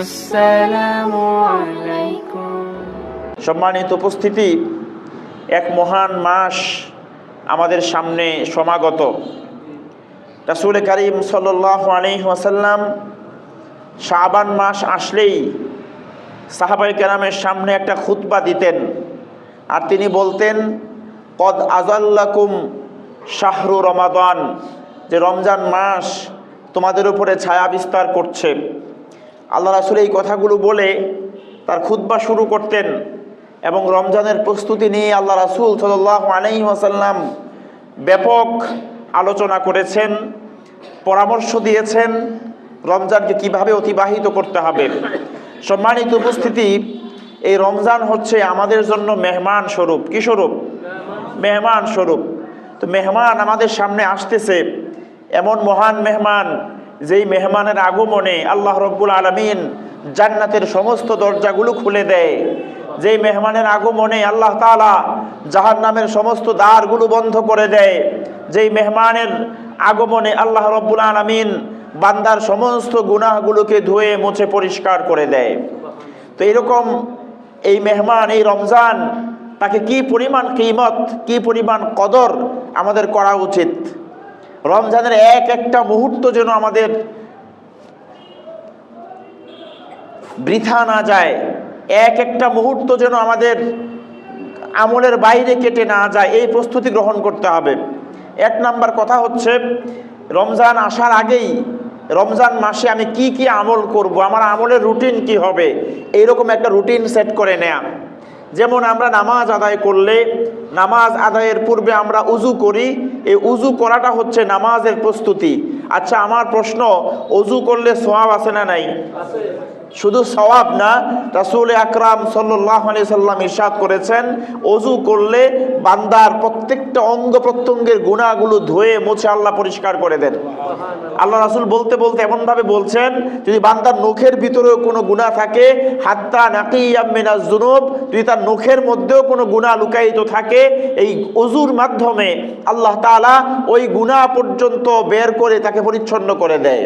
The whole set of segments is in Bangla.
আসসালামু আলাইকুম। সম্মানিত উপস্থিতি, এক মহান মাস আমাদের সামনে সমাগত। রাসূল করিম সাল্লাল্লাহু আলাইহি ওয়াসাল্লাম শাবান মাস আসলেই সাহাবায়ে কেরামের সামনে একটা খুতবা দিতেন, আর তিনি বলতেন, কদ আযাল্লাকুম শাহরু রমাদান, যে রমজান মাস তোমাদের উপরে ছায়া বিস্তার করছে। আল্লাহ রাসূল এই কথাগুলো বলে তার খুতবা শুরু করতেন এবং রমজানের প্রস্তুতি নিয়ে আল্লাহ রাসূল সাল্লাল্লাহু আলাইহি ওয়াসাল্লাম ব্যাপক আলোচনা করেছেন, পরামর্শ দিয়েছেন রমজানকে কিভাবে অতিবাহিত করতে হবে। সম্মানিত উপস্থিতি, এই রমজান হচ্ছে আমাদের জন্য মেহমান স্বরূপ। কি স্বরূপ? মেহমান স্বরূপ। তো মেহমান আমাদের সামনে আসতেছে, এমন মহান মেহমান যেই মেহমানের আগমনে আল্লাহ রব্বুল আলামিন জান্নাতের সমস্ত দরজাগুলো খুলে দেয়, যেই মেহমানের আগমনে আল্লাহ তাআলা জাহান্নামের সমস্ত দ্বারগুলো বন্ধ করে দেয়, যেই মেহমানের আগমনে আল্লাহ রব্বুল আলামিন বান্দার সমস্ত গুনাহগুলোকে ধুয়ে মুছে পরিষ্কার করে দেয়। তো এইরকম এই মেহমান, এই রমজান, তাকে কি পরিমাণ কিমত, কি পরিমাণ কদর আমাদের করা উচিত। রমজানের এক একটা মুহূর্ত যেন আমাদের বৃথা না যায়, এক একটা মুহূর্ত যেন আমাদের আমলের বাইরে কেটে না যায়, এই প্রস্তুতি গ্রহণ করতে হবে। এক নাম্বার কথা হচ্ছে, রমজান আসার আগেই রমজান মাসে আমি কি কি আমল করব, আমার আমলের রুটিন কি হবে, এইরকম একটা রুটিন সেট করে নেয়া। যেমন আমরা নামাজ আদায় করলে নামাজ আদায়ের পূর্বে আমরা উজু করি, এই উজু করাটা হচ্ছে নামাজের প্রস্তুতি। আচ্ছা, আমার প্রশ্ন, উজু করলে সওয়াব আছে না নাই? শুধু সওয়াব না, রাসূল আকরাম সাল্লাল্লাহু আলাইহি সাল্লাম ইরশাদ করেছেন, ওযু করলে বান্দার প্রত্যেকটা অঙ্গ প্রত্যঙ্গের গুনাহগুলো ধুয়ে মুছে আল্লাহ পরিষ্কার করে দেন। আল্লাহ রাসূল বলতে বলতে এমনভাবে বলছেন, যদি বান্দার নখের ভিতরেও কোনো গুনাহ থাকে, হাত্তা নাকিয়াম মিনাজ যুনুব, যদি তার নখের মধ্যেও কোনো গুনাহ লুকায়িত থাকে, এই ওযুর মাধ্যমে আল্লাহ তাআলা ওই গুনাহ পর্যন্ত বের করে তাকে পরিচ্ছন্ন করে দেয়।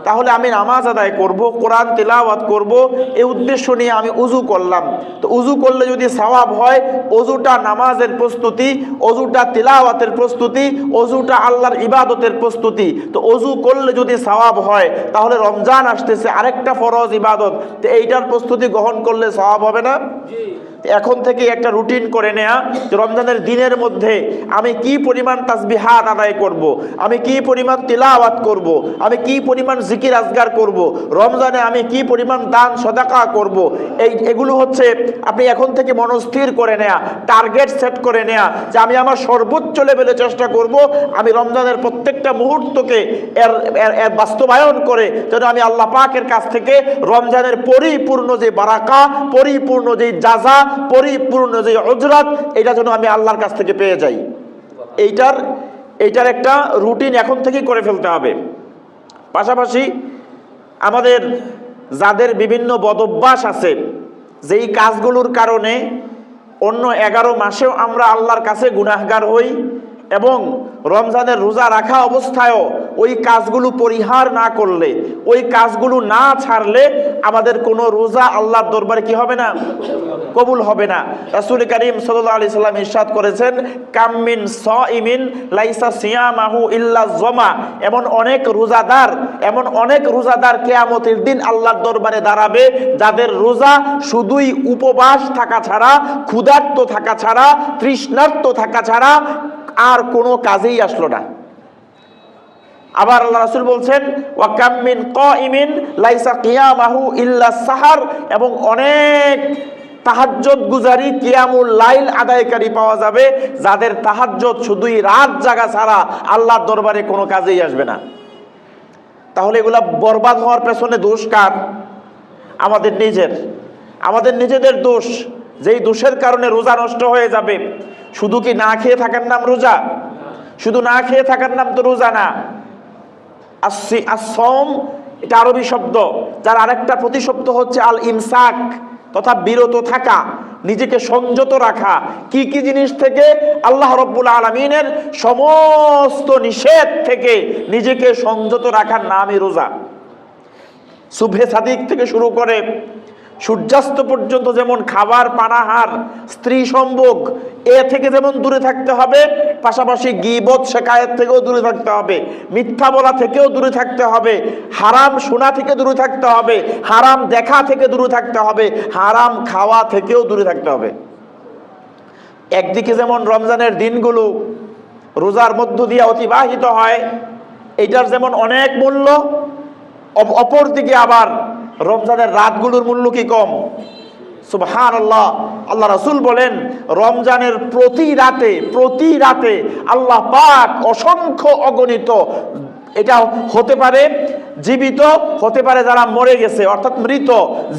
তাহলে আমি নামাজ আদায় করব, কোরআন তিলাওয়াত করব, এই উদ্দেশ্য নিয়ে আমি উজু করলাম। তো উজু করলে যদি সওয়াব হয়, ওযুটা নামাজের প্রস্তুতি, ওযুটা তিলাওয়াতের প্রস্তুতি, ওযুটা আল্লাহর ইবাদতের প্রস্তুতি। তো ওযু করলে যদি সওয়াব হয়, তাহলে রমজান আসতেছে, আরেকটা ফরজ ইবাদত, তো এইটার প্রস্তুতি গ্রহণ করলে সওয়াব হবে না? এখন থেকে একটা রুটিন করে নেয়া, যে রমজানের দিনের মধ্যে আমি কি পরিমাণ তাসবিহাত আদায় করব, আমি কি পরিমাণ তিলাওয়াত করব, আমি কি পরিমাণ জিকির আজগার করব, রমজানে আমি কি পরিমাণ দান সদাকা করব। এগুলো হচ্ছে আপনি এখন থেকে মনস্থির করে নেয়া, টার্গেট সেট করে নেয়া, যে আমি আমার সর্বোচ্চ লেভেলে চেষ্টা করব আমি রমজানের প্রত্যেকটা মুহূর্তকে এর বাস্তবায়ন করে যেন আমি আল্লাহ পাকের কাছ থেকে রমজানের পরিপূর্ণ যে বারাকা, পরিপূর্ণ যে জাযা, পরিপূর্ণ যে উজরাত, এটা যেন আমি আল্লাহর কাছ থেকে পেয়ে যাই। এইটার একটা রুটিন এখন থেকেই করে ফেলতে হবে। পাশাপাশি আমাদের যাদের বিভিন্ন বদঅভ্যাস আছে, যেই কাজগুলোর কারণে অন্য 11 মাসেও আমরা আল্লাহর কাছে গুনাহগার হই, এবং রমজানের রোজা রাখা অবস্থায়ও ওই কাজগুলো পরিহার না করলে, ওই কাজগুলো না ছাড়লে আমাদের কোনো রোজা আল্লাহর দরবারে কি হবে না? কবুল হবে না। রাসূল করিম সাল্লাল্লাহু আলাইহি সাল্লাম ইরশাদ করেছেন, কাম মিন সাইমিন লাইসা সিয়ামাহু ইল্লা যমা, এমন অনেক রোজাদার কিয়ামতের দিন আল্লাহর দরবারে দাঁড়াবে, যাদের রোজা শুধুই উপবাস থাকা ছাড়া, ক্ষুধার্ত থাকা ছাড়া, তৃষ্ণার্ত থাকা ছাড়া আর কোনো কাজেই আসলো না। আবার আল্লাহ রাসূল বলছেন, ওয়া কাম মিন কাইমিন লাইসা কিয়ামাহু ইল্লা সাহার, এবং অনেক তাহাজ্জুদ গুজারি, কিয়ামুল লাইল আদায়কারী পাওয়া যাবে, যাদের তাহাজ্জুদ শুধুই রাত জাগা ছাড়া আল্লাহর দরবারে কোনো কাজেই আসবে না। তাহলে এগুলা বরবাদ হওয়ার পেছনে দোষ কার? আমাদের নিজেদের দোষ, যেই দোষের কারণে রোজা নষ্ট হয়ে যাবে। শুধু কি না খেয়ে থাকার নাম রোজা? শুধু না খেয়ে থাকার নাম তো রোজা না। আসসাম এটা আরবি শব্দ, যার আরেকটা প্রতিশব্দ হচ্ছে আল ইমসাক, তথা বিরত থাকা, নিজেকে সংযত রাখা। কি কি জিনিস থেকে? আল্লাহ রব্বুল আলামিনের সমস্ত নিষেধ থেকে নিজেকে সংযত রাখার নামই রোজা। সুবহে সাদিক থেকে শুরু করে সূর্যাস্ত পর্যন্ত যেমন খাবার পানাহার স্ত্রী সম্ভোগ এ থেকে যেমন দূরে থাকতে হবে, পাশাপাশি গীবত শেকায়েত থেকেও দূরে থাকতে হবে, মিথ্যা বলা থেকেও দূরে থাকতে হবে, হারাম শোনা থেকে দূরে থাকতে হবে, হারাম দেখা থেকে দূরে থাকতে হবে, হারাম খাওয়া থেকেও দূরে থাকতে হবে। একদিকে যেমন রমজানের দিনগুলো রোজার মধ্য দিয়ে অতিবাহিত হয়, এইটার যেমন অনেক মূল্য, অপরদিকে আবার রমজানের রাতগুলোর মূল্য কি কম? সুবহানাল্লাহ। আল্লাহ রাসূল বলেন রমজানের প্রতি রাতে আল্লাহ পাক অসংখ্য অগণিত, এটা হতে পারে জীবিত, হতে পারে যারা মরে গেছে অর্থাৎ মৃত,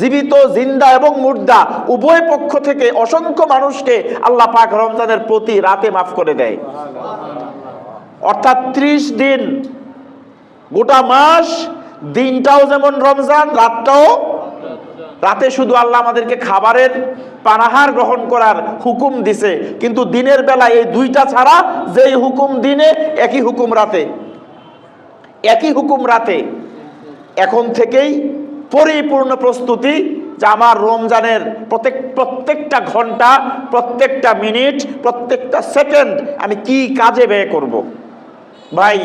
জীবিত জিন্দা এবং মুর্দা উভয় পক্ষ থেকে অসংখ্য মানুষকে আল্লাহ পাক রমজানের প্রতি রাতে মাফ করে দেয়। অর্থাৎ 30 দিন, গোটা মাস, দিনটাও যেমন রমজান, রাতটাও। রাতে শুধু আল্লাহ আমাদেরকে খাবারের পানাহার গ্রহণ করার হুকুম দিছে, কিন্তু দিনের বেলা এই দুইটা ছাড়া যেই হুকুম দিনে একই হুকুম রাতে, একই হুকুম রাতে। এখন থেকেই পরিপূর্ণ প্রস্তুতি যে আমার রমজানের প্রত্যেকটা ঘন্টা, প্রত্যেকটা মিনিট, প্রত্যেকটা সেকেন্ড আমি কি কাজে ব্যয় করব। ভাই,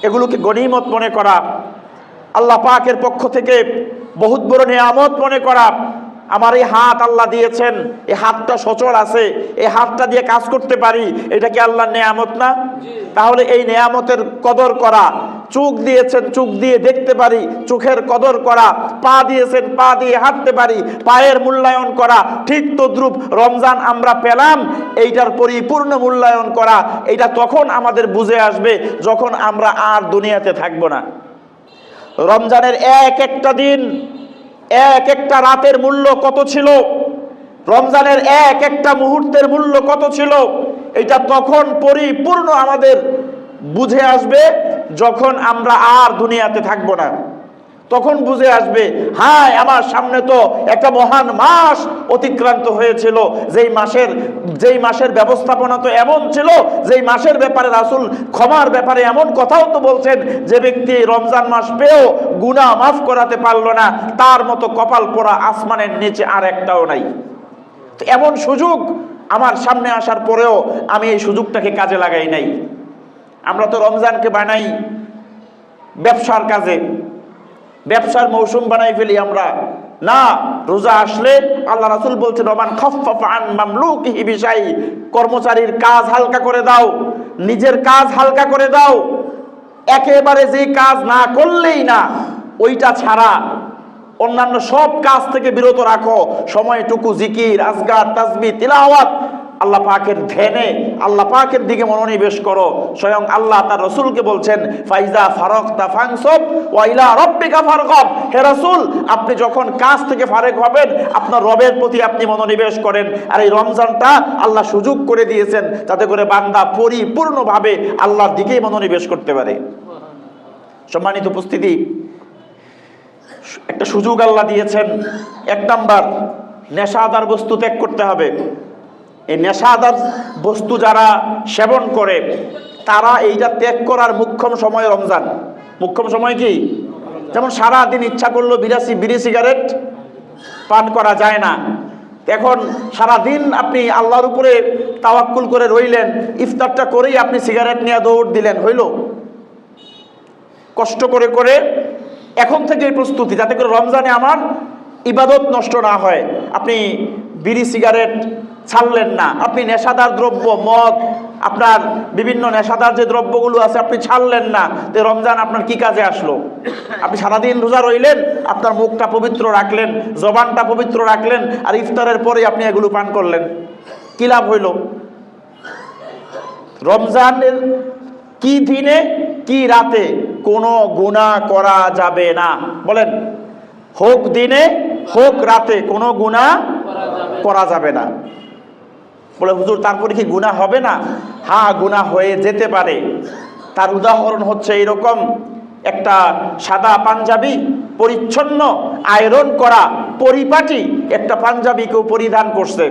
এগুলোকে গনিমত মনে করা, আল্লাহ পাকের পক্ষ থেকে বহুত বড় নিয়ামত মনে করা। আমার এই হাত আল্লাহ দিয়েছেন, এই হাতটা সচল আছে, এই হাতটা দিয়ে কাজ করতে পারি, এটা কি আল্লাহর নিয়ামত না? তাহলে এই নিয়ামতের কদর করা। চোখ দিয়েছেন, চোখ দিয়ে দেখতে পারি, চোখের কদর করা। পা দিয়েছেন, পা দিয়ে হাঁটতে পারি, পায়ের মূল্যায়ন করা। ঠিক তদ্রূপ রমজান আমরা পেলাম, এইটার পরিপূর্ণ মূল্যায়ন করা। এইটা তখন আমাদের বুঝে আসবে যখন আমরা আর দুনিয়াতে থাকবো না। রমজানের এক একটা দিন, এক একটা রাতের মূল্য কত ছিল, রমজানের এক একটা মুহূর্তের মূল্য কত ছিল, এটা তখন পরিপূর্ণ আমাদের বুঝে আসবে যখন আমরা আর দুনিয়াতে থাকবো না। তখন বুঝে আসবে, হায় আমার সামনে তো একটা মহান মাস অতিক্রান্ত হয়েছিল, যেই মাসের ব্যবস্থাপনা তো এমন ছিল, যেই মাসের ব্যাপারে রাসূল ক্ষমার ব্যাপারে এমন কথাও তো বলছেন, যে ব্যক্তি রমজান মাস পেয়েও গুনাহ মাফ করাতে পারলো না, তার মতো কপাল পোড়া আসমানের নিচে আর একটাও নাই। তো এমন সুযোগ আমার সামনে আসার পরেও আমি এই সুযোগটাকে কাজে লাগাই নাই। আমরা তো রমজানকে বানাই ব্যবসার কাজে, ব্যবসার মৌসুম বানাই ফেলি আমরা। না, রোজা আসলে আল্লাহ রাসূল বলছেন ওমান খাফফাফা আন মামলুকিহি বিশাই, কর্মচারীর কাজ হালকা করে দাও, নিজের কাজ হালকা করে দাও। একেবারে যে কাজ না করলেই না, ওইটা ছাড়া অন্যান্য সব কাজ থেকে বিরত রাখো। সময়টুকু জিকির, আজকার, তাসবিহ, তিলাওয়াত, আল্লাহ পাকের ধ্যানে, আল্লাহ পাকের দিকে মনোনিবেশ করো। স্বয়ং আল্লাহ তার রাসূলকে বলছেন ফাইজা ফারাগতা ফানসব ওয়া ইলা রাব্বিকা ফারগাব। হে রাসূল, আপনি যখন কাজ থেকে ফারেক হবেন, আপনার রবের প্রতি আপনি মনোনিবেশ করেন। আর এই রমজানটা আল্লাহ সুযোগ করে দিয়েছেন যাতে করে বান্দা পরিপূর্ণভাবে আল্লাহর দিকেই মনোনিবেশ করতে পারে। সম্মানিত উপস্থিতি, একটা সুযোগ আল্লাহ দিয়েছেন। 1 নাম্বার, নেশাদার বস্তু ত্যাগ করতে হবে। এই নেশাদার বস্তু যারা সেবন করে, তারা এইটা ত্যাগ করার মুখ্যম সময় রমজান। মুখ্যম সময় কি? যেমন সারাদিন ইচ্ছা করলো বিড়ি সিগারেট পান করা যায় না, এখন সারাদিন আপনি আল্লাহর উপরে তাওয়াক্কুল করে রইলেন, ইফতারটা করেই আপনি সিগারেট নিয়ে দৌড় দিলেন, হইল? কষ্ট করে করে এখন থেকে প্রস্তুতি, যাতে করে রমজানে আমার ইবাদত নষ্ট না হয়। আপনি বিড়ি সিগারেট ছাড়লেন না, আপনি নেশাদার দ্রব্য, মদ, আপনার বিভিন্ন নেশাদার যে দ্রব্যগুলো আছে আপনি ছাড়লেন না, তো রমজান আপনার কি কাজে আসলো? আপনি সারাদিন রোজা রইলেন, আপনার মুখটা পবিত্র রাখলেন, জবানটা পবিত্র রাখলেন, আর ইফতারের পরে আপনি এগুলো পান করলেন, কি লাভ হইল? রমজানের কি দিনে কি রাতে কোনো গুনাহ করা যাবে না, বলেন? হোক দিনে হোক রাতে কোনো গুনাহ করা যাবে না। বলে হুজুর তারপরে কি গুনাহ হবে না? হ্যাঁ, গুনাহ হয়ে যেতে পারে। তার উদাহরণ হচ্ছে এরকম, একটা সাদা পাঞ্জাবি, পরিচ্ছন্ন আয়রন করা পরিপাটি একটা পাঞ্জাবি কেউ পরিধান করছে,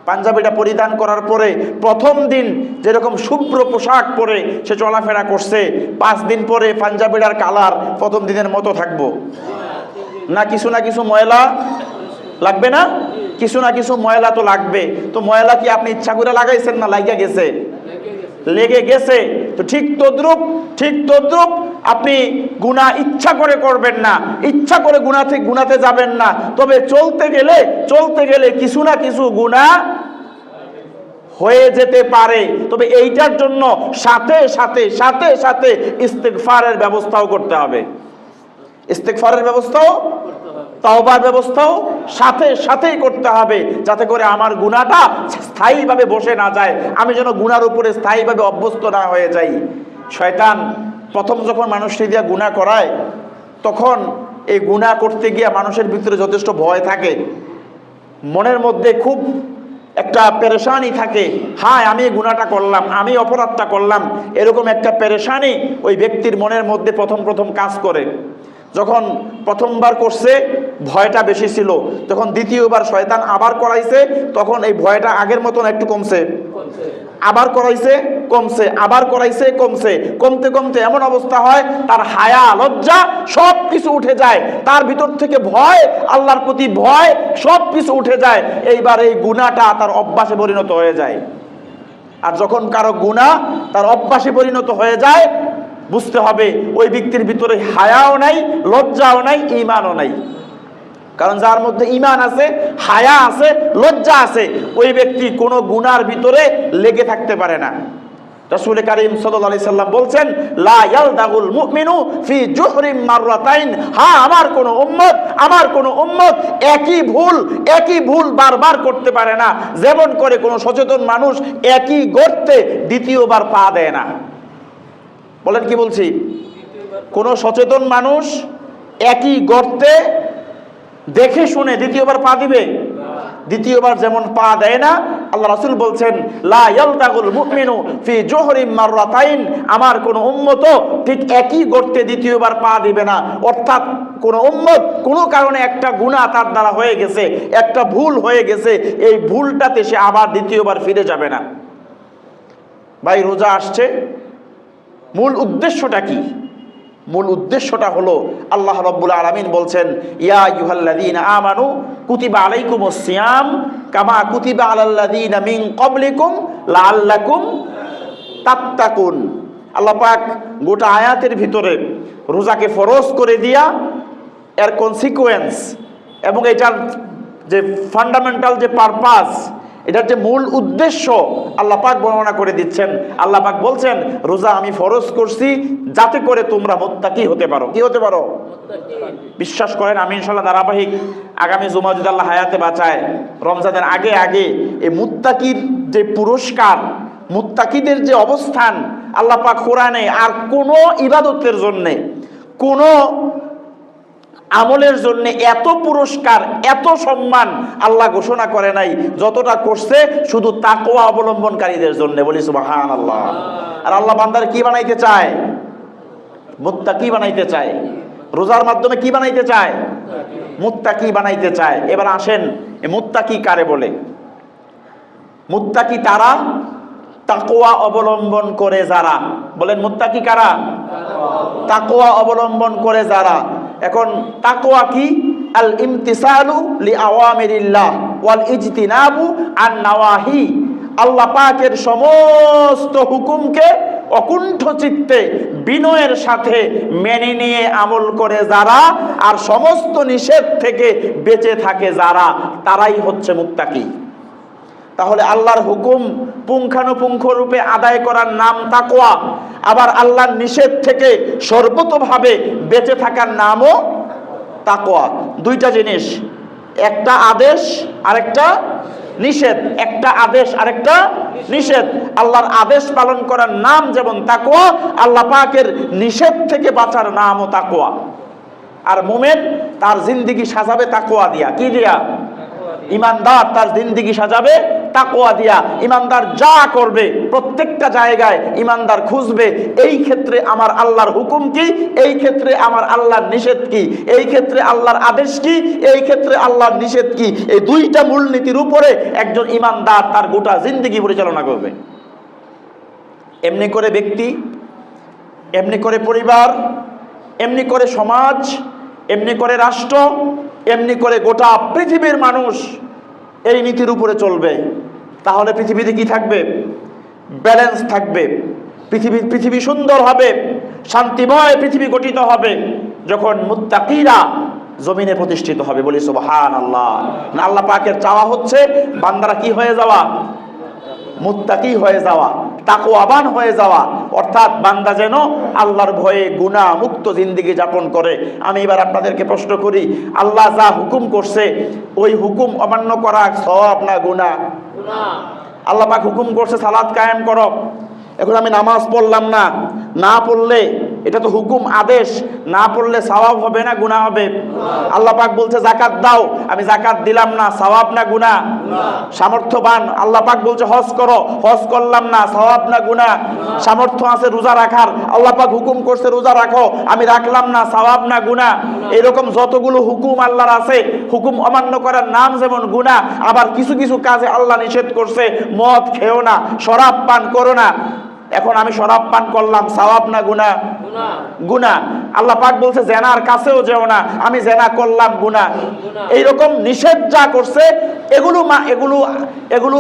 পাঞ্জাবিটা পরিধান করার পরে প্রথম দিন যেরকম শুভ্র পোশাক পরে সে চলাফেরা করছে, 5 দিন পরে পাঞ্জাবিটার কালার প্রথম দিনের মতো থাকবো না? কিছু না কিছু ময়লা লাগবে না? কিছু না কিছু ময়লা তো লাগবে। তো ময়লা কি আপনি ইচ্ছা করে লাগাইছেন না লাগিয়া গেছে? লেগে গেছে। তো ঠিক তদ্রুপ আপনি গুনাহ ইচ্ছা করে করবেন না, ইচ্ছা করে গুনাতে যাবেন না। তবে চলতে গেলে কিছু না কিছু গুনাহ হয়ে যেতে পারে। তবে এইটার জন্য সাথে সাথে ইস্তেগফারের ব্যবস্থাও করতে হবে। ইস্তেগফারের ব্যবস্থাও, তওবার ব্যবস্থাও সাথেই করতে হবে, যাতে করে আমার গুনাহটা স্থায়ীভাবে বসে না যায়, আমি যেন গুনার উপরে স্থায়ীভাবে অভ্যস্ত না হয়ে যাই। শয়তান প্রথম যখন মানুষকে দিয়া গুনাহ করায়, তখন এই গুনাহ করতে গিয়ে মানুষের ভিতরে যথেষ্ট ভয় থাকে, মনের মধ্যে খুব একটা পেরেশানি থাকে। হায়, আমি গুনাহটা করলাম, আমি অপরাধটা করলাম, এরকম একটা পেরেশানি ওই ব্যক্তির মনের মধ্যে প্রথম কাজ করে। যখন প্রথমবার করছে ভয়টা বেশি ছিল, যখন দ্বিতীয়বার শয়তান আবার করাইছে, তখন এই ভয়টা আগের মতন একটু কমছে, আবার করাইছে কমছে, আবার করাইছে কমছে, কমতে এমন অবস্থা হয় তার হায়া লজ্জা সব কিছু উঠে যায়, তার ভিতর থেকে ভয়, আল্লাহর প্রতি ভয় সব কিছু উঠে যায়। এইবার এই গুনাহটা তার অভ্যাসে পরিণত হয়ে যায়। আর যখন কারো গুনাহ তার অভ্যাসে পরিণত হয়ে যায়, বুঝতে হবে ওই ব্যক্তির ভিতরে হায়াও নাই, লজ্জাও নাই, ঈমানও নাই। কারণ যার মধ্যে ঈমান আছে, হায়া আছে, লজ্জা আছে, ওই ব্যক্তি কোনো গুনার ভিতরে লেগে থাকতে পারে না। রাসূল কারীম সাল্লাল্লাহু আলাইহি সাল্লাম বলছেন, লা ইয়ালদাগুল মুমিনু ফি জুহরিম মাররাতাইন। হ্যাঁ, আমার কোন উম্মত একই ভুল বারবার করতে পারে না, যেমন করে কোন সচেতন মানুষ একই গর্তে দ্বিতীয়বার পা দেয় না। বলেন কি বলছি? কোন সচেতন মানুষ একই গর্তে দেখে শুনে দ্বিতীয়বার পা দিবে? দ্বিতীয়বার যেমন পা দেয় না, আল্লাহ রাসূল বলছেন, লা ইয়ালতাগুল মুমিনু ফি জুহরিম মাররাতাইন। আমার কোন উম্মত ঠিক একই গর্তে দ্বিতীয়বার পা দিবে না। অর্থাৎ কোন উম্মত কোন কারণে একটা গুনাহ তার দ্বারা হয়ে গেছে, একটা ভুল হয়ে গেছে, এই ভুলটাতে সে আবার দ্বিতীয়বার ফিরে যাবে না। ভাই, রোজা আসছে, মূল উদ্দেশ্যটা কি? মূল উদ্দেশ্যটা হলো, আল্লাহ রাব্বুল আলামিন বলছেন, ইয়া আইয়ুহাল্লাযীনা আমানু কুতিবা আলাইকুমুস সিয়াম কামা কুতিবা আলাল্লাযীনা মিন ক্বাবলিকুম লাআল্লাকুম তাত্তাকুন। আল্লাহ পাক গোটা আয়াতের ভিতরে রোজাকে ফরজ করে দিয়া এর কনসিকুয়েন্স এবং এটার যে ফান্ডামেন্টাল যে পারপাস, এটার যে মূল উদ্দেশ্য আল্লাহ পাক বর্ণনা করে দিচ্ছেন। আল্লাহ পাক বলছেন, রোজা আমি ফরজ করছি যাতে করে তোমরা মুত্তাকি হতে পারো। কি হতে পারো? বিশ্বাস করেন, আমি ইনশাআল্লাহ ধারাবাহিক আগামী জুমা যদি আল্লাহ হায়াতে বাঁচায়, রমজানের আগে এই মুত্তাকির যে পুরস্কার, মুত্তাকিদের যে অবস্থান, আল্লাহ পাক কোরআনে আর কোনো ইবাদতের জন্যে, কোনো আমলের জন্য এত পুরস্কার, এত সম্মান আল্লাহ ঘোষণা করে নাই যতটা করছে শুধু তাকওয়া অবলম্বনকারীদের জন্য। বলি সুবহানাল্লাহ। আর আল্লাহ বান্দার কি বানাইতে চায়? মুত্তাকি বানাইতে চায়। রোজার মাধ্যমে কি বানাইতে চায়? মুত্তাকি বানাইতে চায়। এবার আসেন, এই মুত্তাকি কারে বলে? মুত্তাকি তারা তাকওয়া অবলম্বন করে যারা। বলেন, মুত্তাকি কারা? তাকওয়া অবলম্বন করে যারা। এখন তাকওয়া কি? আল ইমতিসালু লিআওয়ামিরিল্লাহ ওয়াল ইজতিনাবু আন নাওয়াহি। আল্লাহ পাকের সমস্ত হুকুমকে অকুণ্ঠ চিত্তে বিনয়ের সাথে মেনে নিয়ে আমল করে যারা, আর সমস্ত নিষেধ থেকে বেঁচে থাকে যারা, তারাই হচ্ছে মুত্তাকি। তাহলে আল্লাহর হুকুম পুঙ্খানুপুঙ্খ রূপে আদায় করার নাম তাকওয়া, আবার আল্লাহর নিষেধ থেকে সর্বতোভাবে বেঁচে থাকার নামও তাকওয়া। দুইটা জিনিস, একটা আদেশ আরেকটা নিষেধ, একটা আদেশ আরেকটা নিষেধ। আল্লাহর আদেশ পালন করার নাম যেমন তাকওয়া, আল্লাহ পাকের নিষেধ থেকে বাঁচার নামও তাকওয়া। আর মুমিন তার জিন্দেগি সাজাবে তাকওয়া দিয়া। কি দিয়া? ইমানদার তার জিন্দেগি সাজাবে তাকওয়া দিয়া ইমানদার যা করবে প্রত্যেকটা জায়গায় ইমানদার খুঁজবে এই ক্ষেত্রে আমার আল্লাহর হুকুম কি, এই ক্ষেত্রে আমার আল্লাহর নিষেধ কি, এই ক্ষেত্রে আল্লাহর আদেশ কি, এই ক্ষেত্রে আল্লাহর নিষেধ কি। এই দুইটা মূলনীতির উপরে একজন ইমানদার তার গোটা জিন্দেগি পরিচালনা করবে। এমনি করে ব্যক্তি, এমনি করে পরিবার, এমনি করে সমাজ, এমনি করে রাষ্ট্র, এমনি করে গোটা পৃথিবীর মানুষ এই নীতির উপরে চলবে। তাহলে পৃথিবীতে কি থাকবে? ব্যালেন্স থাকবে। পৃথিবী সুন্দর হবে, শান্তিময় পৃথিবী গঠিত হবে যখন মুত্তাকিরা জমিনে প্রতিষ্ঠিত হবে। বলি সুবহানাল্লাহ। না, আল্লাহ পাকের চাওয়া হচ্ছে বান্দারা কি হয়ে যাওয়া? মুত্তাকি হয়ে যাওয়া, তাকওয়াবান হয়ে যাওয়া। অর্থাৎ বান্দা যেন আল্লাহর ভয়ে গুনাহ মুক্ত জিন্দেগি যাপন করে। আমি এবার আপনাদেরকে প্রশ্ন করি, আল্লাহ যা হুকুম করছে ওই হুকুম অমান্য করা সওয়াব না গুনাহ? আল্লাহ পাক হুকুম করছে সালাত কায়েম করো, এখন আমি নামাজ পড়লাম না, না পড়লে এটা তো হুকুম আদেশ, না পড়লে সওয়াব হবে না গুনাহ হবে? আল্লাহ পাক বলছে জাকাত দাও, আমি জাকাত দিলাম না, সওয়াব না গুনাহ? সামর্থ্যবান আল্লাহ পাক বলছে হজ করো, হজ করলাম না, সওয়াব না গুনাহ? সামর্থ্য আছে রোজা রাখার, আল্লাহ পাক হুকুম করছে রোজা রাখো, আমি রাখলাম না, সওয়াব না গুনাহ? এরকম যতগুলো হুকুম আল্লাহর আছে, হুকুম অমান্য করার নাম যেমন গুনাহ, আবার কিছু কিছু কাজে আল্লাহ নিষেধ করছে, মদ খেও না, শরাব পান করো না। এখন আমি শরাব পান করলাম, সওয়াব না গুনাহ? গুনাহ। আল্লাহ পাক বলছে জেনার কাছেও যেও না, আমি জেনা করলাম, গুনাহ। এইরকম নিষেধ যা করছে এগুলো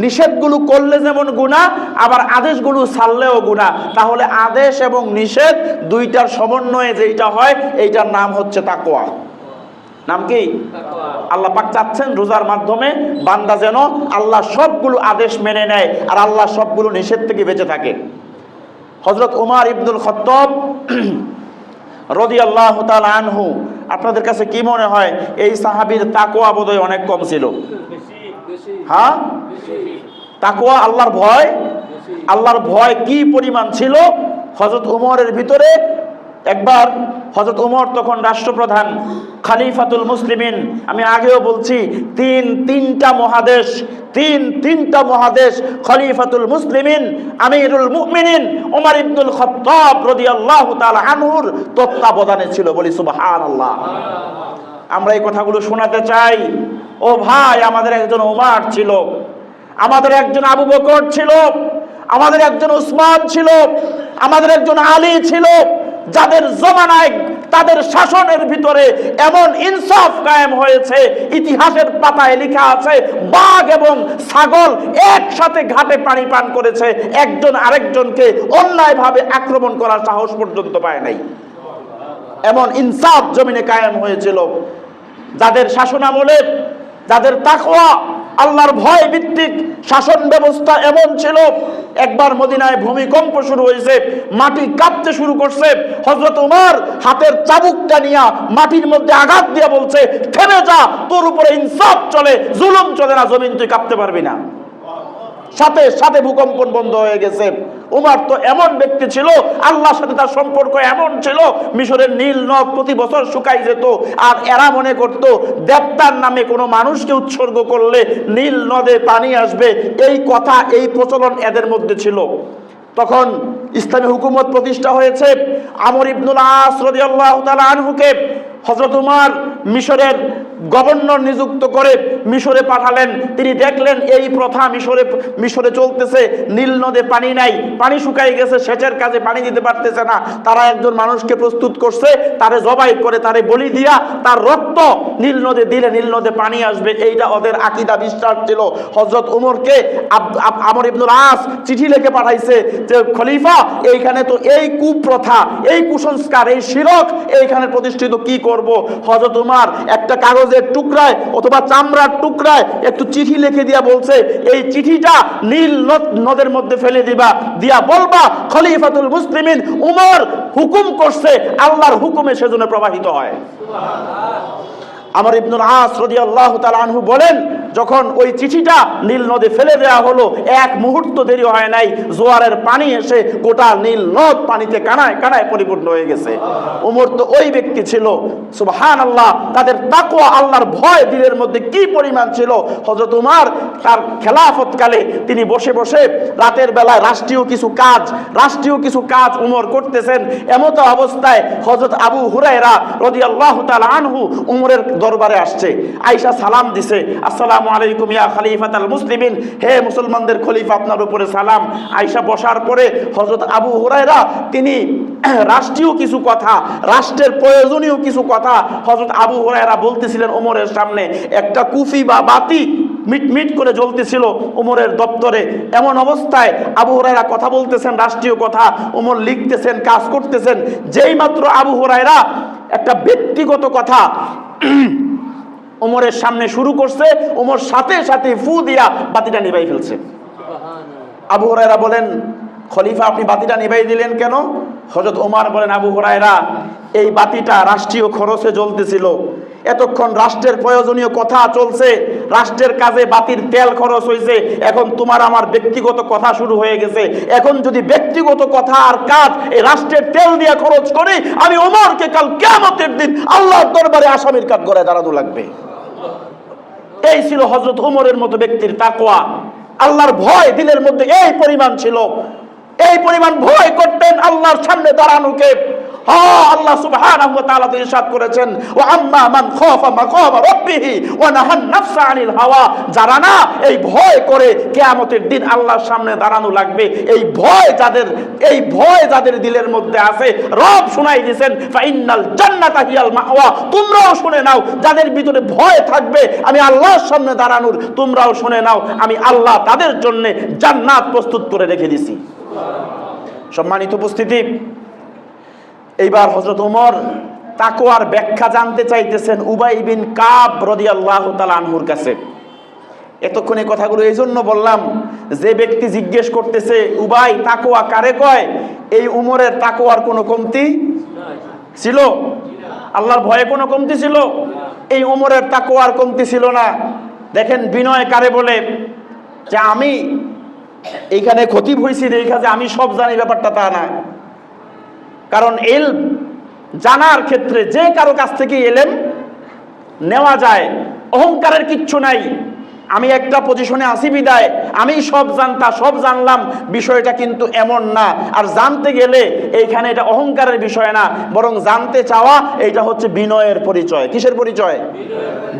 নিষেধগুলো করলে যেমন গুনাহ, আবার আদেশগুলো ছাড়লেও গুনাহ। তাহলে আদেশ এবং নিষেধ দুইটার সমন্বয়ে যেটা হয় এইটার নাম হচ্ছে তাকওয়া। নাম কি? আল্লাহ পাক চাচ্ছেন রোজার মাধ্যমে বান্দা যেন আল্লাহ সবগুলো আদেশ মেনে নেয় আর আল্লাহ সবগুলো নিষেধ থেকে বেঁচে থাকে। হযরত উমর ইবনুল খাত্তাব রাদিয়াল্লাহু তাআলা আনহু, আপনাদের কাছে কি মনে হয় এই সাহাবীর তাকওয়া বোধহয় অনেক কম ছিল? হ্যাঁ, তাকওয়া আল্লাহর ভয় কি পরিমাণ ছিল হযরত উমরের ভিতরে। একবার হযরত উমর তখন রাষ্ট্রপ্রধান, খলিফাতুল মুসলিমিন। আমি আগেও বলছি তিনটা মহাদেশ খলিফাতুল মুসলিমিন আমিরুল মুমিনিন ওমর ইবনুল খাত্তাব রাদিয়াল্লাহু তাআলা আনহুর তত্ত্বাবধানে ছিল। বলি সুবহানাল্লাহ। আমরা এই কথাগুলো শোনাতে চাই। ও ভাই, আমাদের একজন ওমর ছিল, আমাদের একজন আবু বকর ছিল, আমাদের একজন উসমান ছিল, আমাদের একজন আলী ছিল, যাদের জমানায় তাদের শাসনের ভিতরে এমন ইনসাফ কায়েম হয়েছে, ইতিহাসের পাতায় লেখা আছে বাঘ এবং ছাগল একসাথে ঘাটে পানি পান করেছে, একজন আরেকজনকে অন্যায়ভাবে আক্রমণ করার সাহস পর্যন্ত পায় নাই। এমন ইনসাফ জমিনে কায়েম হয়েছিল। যাদের শাসনামলে, যাদের তাকওয়া আল্লাহর ভয় ভিত্তিক শাসন ব্যবস্থা এমন ছিল, একবার মদিনায় ভূমিকম্প শুরু হয়েছে, মাটি কাঁপতে শুরু করছে। হযরত ওমর হাতের চাবুকটা নিয়ে মাটির মধ্যে আঘাত দিয়ে বলছে, থেমে যা, তোর উপরে ইনসাফ চলে, জুলুম চলে না, জমিন তুই কাঁপতে পারবি না। সাথে সাথে ভূকম্পন বন্ধ হয়ে গেছে। উমর তো এমন ব্যক্তি ছিল, আল্লাহর সাথে তার সম্পর্ক এমন ছিল, মিশরের নীল নদ প্রতি বছর শুকাই যেত। আর এরা মনে করত দেবতার নামে কোনো মানুষকে উৎসর্গ করলে নীল নদে পানি আসবে, এই কথা, এই প্রচলন এদের মধ্যে ছিল। তখন ইসলামী হুকুমত প্রতিষ্ঠা হয়েছে। আমর ইবনুল আস রাদিয়াল্লাহু তাআলা আনহুকে হযরত উমর মিশরের গভর্নর নিযুক্ত করে মিশরে পাঠালেন। তিনি দেখলেন এই প্রথা মিশরে চলতেছে, নীল নদে পানি নাই, পানি শুকাই গেছে, সেচের কাজে পানি দিতে পারতেছে না। তারা একজন মানুষকে প্রস্তুত করছে, তারে জবাই করে, তারে বলি দিয়া তার রক্ত নীল নদে দিলে নীল নদে পানি আসবে, এইটা ওদের আকীদা বিশ্বাস ছিল। হযরত উমরকে আমর ইবনুল আস চিঠি লিখে পাঠাইছে যে খলিফা, এইখানে তো এই কুপ্রথা, এই কুসংস্কার, এই শিরক এইখানে প্রতিষ্ঠিত, কি করব? হযরত উমর একটা কাগজের টুকরায় অথবা চামড়ার টুকরায় একটু চিঠি লিখে দিয়া বলছে, এই চিঠিটা নীল নদের মধ্যে ফেলে দিবা, দিয়া বলবা খলিফাতুল মুসলিমিন উমর হুকুম করছে, আল্লাহর হুকুমে সেজন্য প্রবাহিত হয়। আমর ইবনুল আস রাদিয়াল্লাহু তাআলা আনহু বলেন, যখন ওই চিঠিটা নীল নদে ফেলে দেওয়া হলো, এক মুহূর্ত দেরি হয় নাই, জোয়ারের পানি এসে গোটা নীল নদ পানিতে কানায় কানায় পরিপূর্ণ হয়ে গেছে। ওমর তো ওই ব্যক্তি ছিল, সুবহানাল্লাহ, তাদের তাকওয়া, আল্লাহর ভয় দিলের মধ্যে কি পরিমাণ ছিল। হযরত উমর তার খেলাফতকালে তিনি বসে বসে রাতের বেলায় রাষ্ট্রীয় কিছু কাজ উমর করতেছেন। এমত অবস্থায় হযরত আবু হুরায়রা রাদিয়াল্লাহু তাআলা আনহু উমরের দরবারে আসছে। আয়েশা সালাম দিছে, আসসালামু আলাইকুম ইয়া খলিফাতাল মুসলিমিন, হে মুসলমানদের খলিফা, আপনার উপরে সালাম। আয়েশা বসার পরে হযরত আবু হুরায়রা তিনি রাষ্ট্রীয় কিছু কথা, রাষ্ট্রের প্রয়োজনীয় কিছু কথা হযরত আবু হুরায়রা বলতেছিলেন ওমরের সামনে। একটা কুফি বা বাতি মিটমিট করে জ্বলতেছিল ওমরের দপ্তরে। এমন অবস্থায় আবু হুরায়রা কথা বলতেছেন, রাষ্ট্রীয় কথা, ওমর লিখতেছেন, কাজ করতেছেন। যেই মাত্র আবু হুরায়রা একটা ব্যক্তিগত কথা ওমরের সামনে শুরু করছে, ওমর সাথে সাথে ফু দিয়া বাতিটা নিভাই ফেলছে। আবু হুরায়রা বলেন, খলিফা আপনি বাতিটা নিভাই দিলেন কেন? হযরত ওমর বলেন, আবু হুরায়রা, এই বাতিটা রাষ্ট্রীয় খরচে জ্বলতেছিল, এতক্ষণ রাষ্ট্রের প্রয়োজনীয় কথা চলছে, রাষ্ট্রের কাজে বাতির তেল খরচ হয়েছে, এখন তোমার আমার ব্যক্তিগত কথা শুরু হয়ে গেছে। এখন যদি ব্যক্তিগত কথা আর কাজ এই রাষ্ট্রের তেল দিয়ে খরচ করি, আমি ওমরকে কাল কিয়ামতের দিন আল্লাহর দরবারে আসামির কাঠ গড়ায় দাঁড়ানো লাগবে। এই ছিল হযরত ওমরের মতো ব্যক্তির তাকওয়া, আল্লাহর ভয় দিলের মধ্যে এই পরিমাণ ছিল, এই পরিমাণ ভয় করতেন আল্লাহর সামনে দাঁড়ানোকে। আল্লাহ সুবহানাহু ওয়া তাআলা ইরশাদ করেছেন, ওয়া আম্মা মান খাফা মাকাম রাব্বিহি ওয়া নাহান নাফসা আনিল হাওয়া, যারা না এই ভয় করে কিয়ামতের দিন আল্লাহর সামনে দাঁড়ানো লাগবে, এই ভয় যাদের দিলের মধ্যে আছে, রব শুনাই দিবেন, ফা ইন্নাল জান্নাতা হিয়াল মাওয়া, তোমরাও শুনে নাও, যাদের ভিতরে ভয় থাকবে আমি আল্লাহর সামনে দাঁড়ানোর, তোমরাও শুনে নাও, আমি আল্লাহ তাদের জন্য জান্নাত প্রস্তুত করে রেখে দিছি। সম্মানিত উপস্থিতি, এইবার হযরত ওমর তাকওয়ার ব্যাখ্যা জানতে চাইতেছেন উবাই বিন কাব রাদিয়াল্লাহু তাআলা আনহুর কাছে। এতক্ষণে কথাগুলো এই জন্য বললাম, যে ব্যক্তি জিজ্ঞেস করতেছে উবাই তাকওয়া কারে কয়, এই উমরের তাকওয়ার কোনো কমতি ছিল? আল্লাহর ভয়ে কোনো কমতি ছিল? এই উমরের তাকওয়ার কমতি ছিল না। দেখেন বিনয় কারে বলে, যে আমি এইখানে খতিব হয়েছি দেখা যে আমি সব জানি, ব্যাপারটা তা না। কারণ ইলম জানার ক্ষেত্রে যে কারো কাছ থেকে ইলম নেওয়া যায়, অহংকারের কিচ্ছু নাই। আমি একটা পজিশনে আসি বিদায় আমি সব জানলাম, বিষয়টা কিন্তু এমন না। আর জানতে গেলে এইখানে এটা অহংকারের বিষয় না, বরং জানতে চাওয়া এইটা হচ্ছে বিনয়ের পরিচয়। কিসের পরিচয়?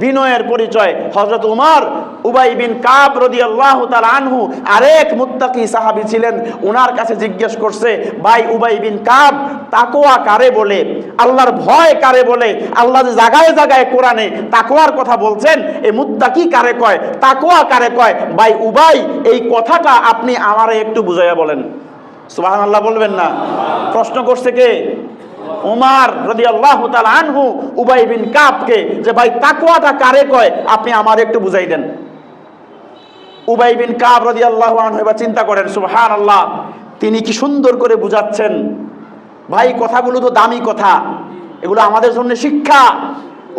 বিনয়ের পরিচয়। হযরত উমর উবাই বিন কাব রাদিয়াল্লাহু তাআলা আনহু আরেক মুত্তাকি সাহাবী ছিলেন, ওনার কাছে জিজ্ঞেস করছে, ভাই উবাই বিন কাব, তাকওয়া কারে বলে, আল্লাহর ভয় কারে বলে? আল্লাহ যে জায়গায় জায়গায় কোরআনে তাকওয়ার কথা বলছেন, এই মুত্তাকি কারে কয়, তাকওয়া কারে কয়? ভাই উবাই, এই কথাটা আপনি আমারে একটু বুঝাইয়া বলেন। সুবহানাল্লাহ বলবেন না? প্রশ্ন করছে কে? উমর রাদিয়াল্লাহু তাআলা আনহু উবাই বিন কাবকে, যে ভাই তাকওয়াটা কারে কয়, আপনি আমারে একটু বুঝাই দেন। উবাই বিন কাব রাদিয়াল্লাহু আনহু এবার চিন্তা করেন, সুবহানাল্লাহ, তিনি কি সুন্দর করে বুঝাচ্ছেন। ভাই কথাগুলো তো দামি কথা, এগুলো আমাদের জন্য শিক্ষা।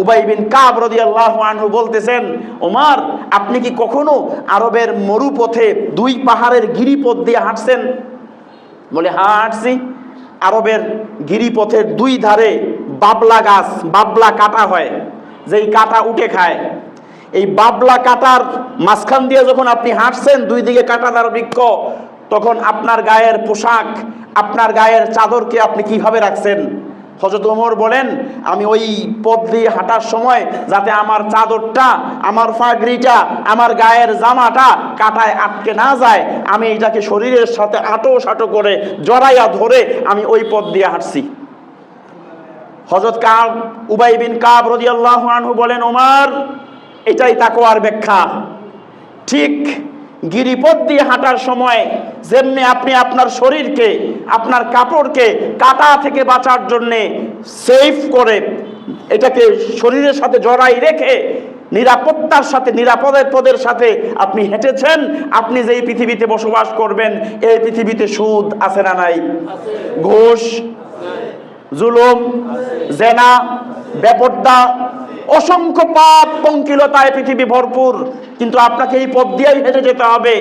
উবাই বিন কাব রাদিয়াল্লাহু আনহু বলতেছেন, ওমর আপনি কি কখনো আরবের মরুপথে দুই পাহাড়ের গিরিপথ দিয়ে হাঁটছেন? বলে হ্যাঁ হাঁটছি। আরবের গিরিপথের দুই ধারে বাবলা গাছ, বাবলা কাটা হয়, যেই কাটা উঠে খায়। এই বাবলা কাটার মাঝখান দিয়ে যখন আপনি হাঁটছেন, দুই দিকে কাঁটাদার বৃক্ষ, তখন আপনার গায়ের পোশাক, আপনার গায়ের চাদরকে আপনি কিভাবে রাখছেন? হযরত ওমর বলেন, আমি ওই পথ দিয়ে হাঁটার সময় যাতে আমার চাদরটা, আমার পাগড়িটা, আমার গায়ের জামাটা কাঁটায় আটকে না যায়, আমি এটাকে শরীরের সাথে আটো সাটো করে জড়াইয়া ধরে আমি ওই পথ দিয়ে হাঁটছি। হযরত উবাই বিন কাব রাদিয়াল্লাহু আনহু বলেন, ওমর এটাই তাকওয়ার ব্যাখ্যা। ঠিক গিরিপথ দিয়ে হাঁটার সময় যেমনি আপনি আপনার শরীরকে, আপনার কাপড়কে কাটা থেকে বাঁচার জন্যে সেফ করে, এটাকে শরীরের সাথে জড়াই রেখে নিরাপত্তার সাথে, নিরাপদের সাথে আপনি হেঁটেছেন, আপনি যে এই পৃথিবীতে বসবাস করবেন, এই পৃথিবীতে সুদ আছে না নাই? ঘুষ, জুলুম, জেনা, বেপরদা, অসংখ্য পাপ পঙ্কিলতায় পৃথিবী ভরপুর, কিন্তু আপনাকে এই পথ দিয়েই হেঁটে যেতে হবে।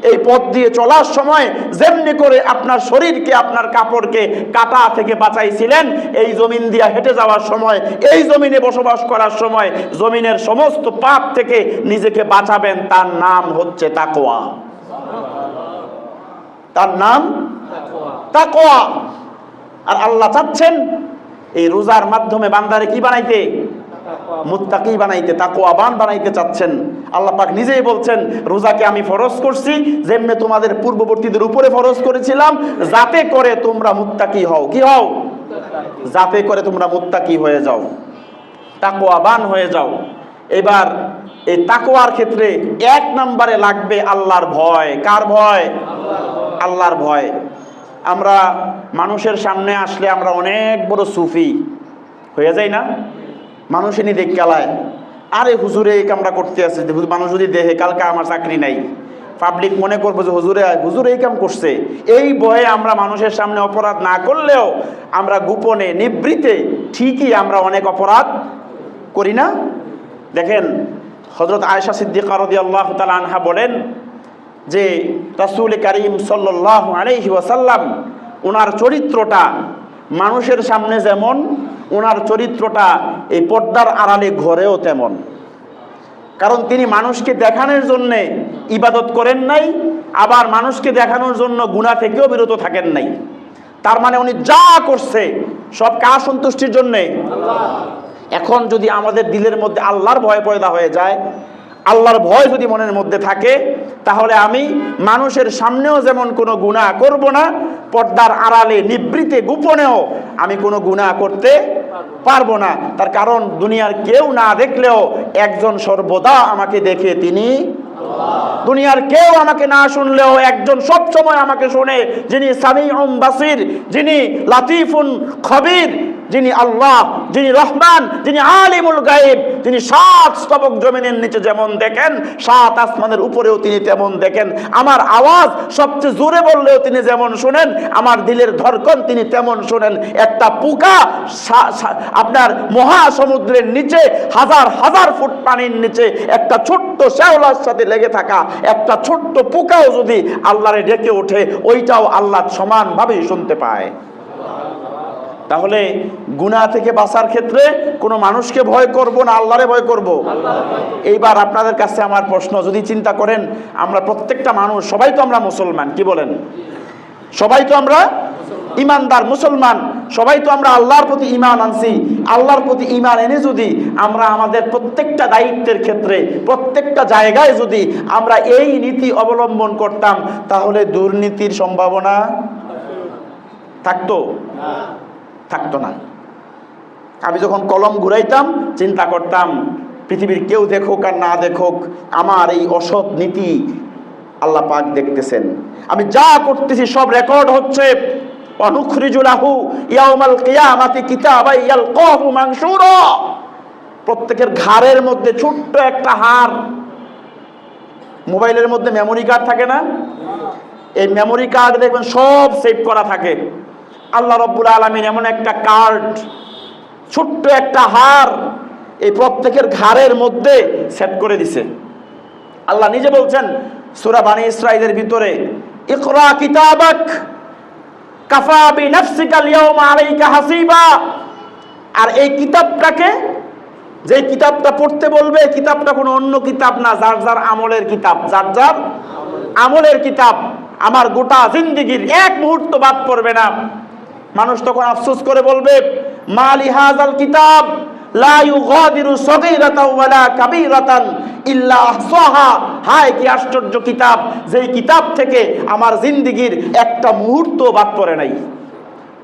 এই পথ দিয়ে চলার সময় যেমনি করে আপনার শরীরকে, আপনার কাপড়কে কাটা থেকে বাঁচাইছিলেন, এই জমিন দিয়ে হেঁটে যাওয়ার সময়, এই জমিনে বসবাস করার সময় জমিনের সমস্ত পাপ থেকে নিজেকে বাঁচাবেন। তার নাম হচ্ছে তাকওয়া। তার নাম তাকওয়া। আর আল্লাহ চাচ্ছেন এই রোজার মাধ্যমে বান্দারে কি বানাইতে? মুত্তাকি বানাইতে, তাকওয়াবান বানাইতে চাচ্ছেন। আল্লাহ পাক নিজেই বলছেন, রোজাকে আমি ফরজ করছি যেমনি তোমাদের পূর্ববর্তীদের উপরে ফরজ করেছিলাম, যাতে করে তোমরা মুত্তাকি হও। কি হও? যাতে করে তোমরা মুত্তাকি হয়ে যাও, তাকওয়াবান হয়ে যাও। এবার এই তাকওয়ার ক্ষেত্রে 1 নম্বরে লাগবে আল্লাহর ভয়। কার ভয়? আল্লাহর ভয়। আমরা মানুষের সামনে আসলে আমরা অনেক বড় সুফি হয়ে যাই না? মানুষ এনে দেখ কালায়, আরে হুজুরে এই কামরা করতে আসছে, মানুষ যদি দেখে কালকে আমার চাকরি নাই, পাবলিক মনে করবো যে হুজুর এই কাম করছে। এই ভয়ে আমরা মানুষের সামনে অপরাধ না করলেও আমরা গোপনে নিবৃতে ঠিকই আমরা অনেক অপরাধ করি না? দেখেন, হযরত আয়েশা সিদ্দিকা রাদিয়াল্লাহু তাআলা আনহা বলেন যে রাসূল কারীম সাল্লাল্লাহু আলাইহি ওয়াসাল্লাম ওনার চরিত্রটা মানুষের সামনে যেমন, ওনার চরিত্রটা এই পর্দার আড়ালে ঘরেও তেমন। কারণ তিনি মানুষকে দেখানোর জন্যে ইবাদত করেন নাই, আবার মানুষকে দেখানোর জন্য গুনাহ থেকেও বিরত থাকেন নাই। তার মানে উনি যা করছে সব কার সন্তুষ্টির জন্যে? এখন যদি আমাদের দিলের মধ্যে আল্লাহর ভয় পয়দা হয়ে যায়, আল্লাহর ভয় যদি মনের মধ্যে থাকে, তাহলে আমি মানুষের সামনেও যেমন কোনো গুনাহ করব না, পর্দার আড়ালে নিবৃতে গোপনেও আমি কোনো গুনাহ করতে পারবো না। তার কারণ দুনিয়ার কেউ না দেখলেও একজন সর্বদা আমাকে দেখে, তিনি দুনিয়ার কেউ আমাকে না শুনলেও একজন সব সময় আমাকে শুনে, যিনি সামিউন বাসির, যিনি লাতিফুন খবির, যিনি আল্লাহ, যিনি রহমান, যিনি আলিমুল গায়েব, তিনি 7 স্তবক জমিনের নিচে যেমন দেখেন, 7 আসমানের উপরেও তিনি তেমন দেখেন। আমার আওয়াজ সবচেয়ে জোরে বললেও তিনি যেমন শুনেন, আমার দিলের ধড়কন তিনি তেমন শুনেন। একটা পোকা আপনার মহাসমুদ্রের নিচে, হাজার হাজার ফুট পানির নিচে একটা ছোট্ট শ্যাওলার সাথে লেগে থাকা একটা ছোট্ট পোকাও যদি আল্লাহরে ডেকে ওঠে, ওইটাও আল্লাহ সমানভাবেই শুনতে পায়। তাহলে গুনাহ থেকে বাঁচার ক্ষেত্রে কোনো মানুষকে ভয় করব না, আল্লাহরে ভয় করব? এইবার আপনাদের কাছে আমার প্রশ্ন, যদি চিন্তা করেন আমরা প্রত্যেকটা মানুষ, সবাই তো আমরা মুসলমান, কি বলেন? সবাই তো আমরা ইমানদার মুসলমান, সবাই তো আমরা আল্লাহর প্রতি ঈমান আনছি। আল্লাহর প্রতি ঈমান এনে যদি আমরা আমাদের প্রত্যেকটা দায়িত্বের ক্ষেত্রে, প্রত্যেকটা জায়গায় যদি আমরা এই নীতি অবলম্বন করতাম, তাহলে দুর্নীতির সম্ভাবনা থাকতো? থাকতো না। আমি যখন কলম ঘুরাইতাম চিন্তা করতাম, পৃথিবীর কেউ দেখুক আর না দেখুক, আমার এই অসৎ নীতি আল্লাহ পাক দেখতেছেন। আমি যা করতেছি সব রেকর্ড হচ্ছে। অনুখরিজু লাহু ইয়াউমাল কিয়ামাতি কিতাবান ইয়ালকাহু মানশুরা। প্রত্যেকের ঘাড়ের মধ্যে ছোট্ট একটা হার, মোবাইলের মধ্যে মেমোরি কার্ড থাকে না? এই মেমোরি কার্ড দেখবেন সব সেভ করা থাকে। আল্লাহ রাব্বুল আলামিন এমন একটা কার্ড, ছোট্ট একটা হার এই প্রত্যেকের ঘাড়ের মধ্যে সেট করে দিছে। আল্লাহ নিজে বলছেন সূরা বনী ইসরাঈলের ভিতরে, ইকরা কিতাবাক কাফা বিনাফসিকা আল-ইয়াওমা আলাইকা হাসিবা। আর এই কিতাবটাকে, যে কিতাবটা পড়তে বলবে, কিতাবটা কোনো অন্য কিতাব না, যার যার আমলের কিতাব, যার যার আমলের কিতাব। আমার গোটা জিন্দেগির এক মুহূর্ত বাদ পড়বে না। মানুষ তখন আফসোস করে বলবে, মালি হাযাল কিতাব লা ইউগাদিরু সগীরাতাও ওয়ালা কাবীরাতান ইল্লা আহসাহা। হায় কি আশ্চর্য কিতাব, যেই কিতাব থেকে আমার জিন্দেগির একটা মুহূর্ত বাদ পড়ে নাই।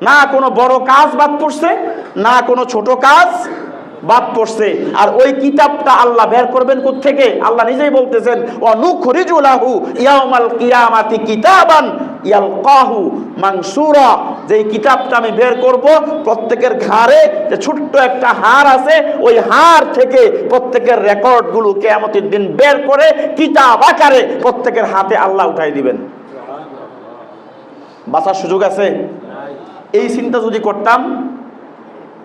না কোনো বড় কাজ বাদ পড়ছে, না কোনো ছোট কাজ বাদ পড়ছে। আর ওই কিতাবটা আল্লাহ বের করবেন কোত্থেকে? আল্লাহ নিজেই বলতেছেন, ওয়া নুখরিজু লাহু ইয়াউমাল কিয়ামাতি কিতাবান ইয়ালকাহু মানশুরা। যেই কিতাবটা আমি বের করব, প্রত্যেকের ঘাড়ে যে ছোট্ট একটা হার আছে, ওই হার থেকে প্রত্যেকের রেকর্ডগুলো কিয়ামতের দিন বের করে কিতাব আকারে প্রত্যেকের হাতে আল্লাহ উঠাই দিবেন। বাঁচার সুযোগ আছে? এই চিন্তা যদি করতাম,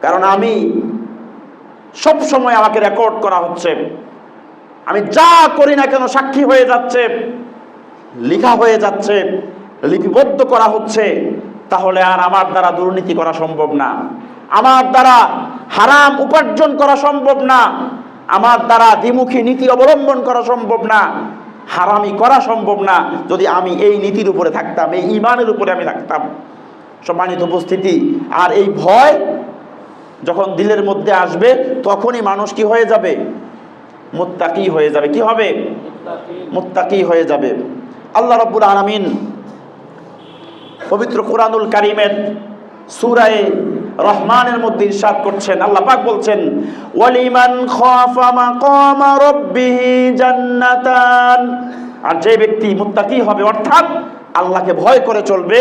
কারণ আমি সব সময় আমাকে রেকর্ড করা হচ্ছে, আমি যা করি না কেন সাক্ষী হয়ে যাচ্ছে, লেখা হয়ে যাচ্ছে, লিপিবদ্ধ করা হচ্ছে, তাহলে আর আমার দ্বারা দুর্নীতি করা সম্ভব না, আমার দ্বারা হারাম উপার্জন করা সম্ভব না, আমার দ্বারা দ্বিমুখী নীতি অবলম্বন করা সম্ভব না, হারামি করা সম্ভব না, যদি আমি এই নীতির উপরে থাকতাম, এই ঈমানের উপরে আমি থাকতাম। সম্মানিত উপস্থিতি, আর এই ভয় যখন দিলের মধ্যে আসবে তখনই মানুষ কি হয়ে যাবে? মুত্তাকি হয়ে যাবে। কি হবে? মুত্তাকি হয়ে যাবে। আল্লাহ রাব্বুল আলামিন পবিত্র কুরআনুল কারীমের সূরা রহমানের মধ্যে ইরশাদ করছেন, আল্লাহ পাক বলছেন, ওয়ালিমান খাফা মাকামা রাব্বিহি জান্নাতান। আর যে ব্যক্তি মুত্তাকি হবে, অর্থাৎ আল্লাহকে ভয় করে চলবে,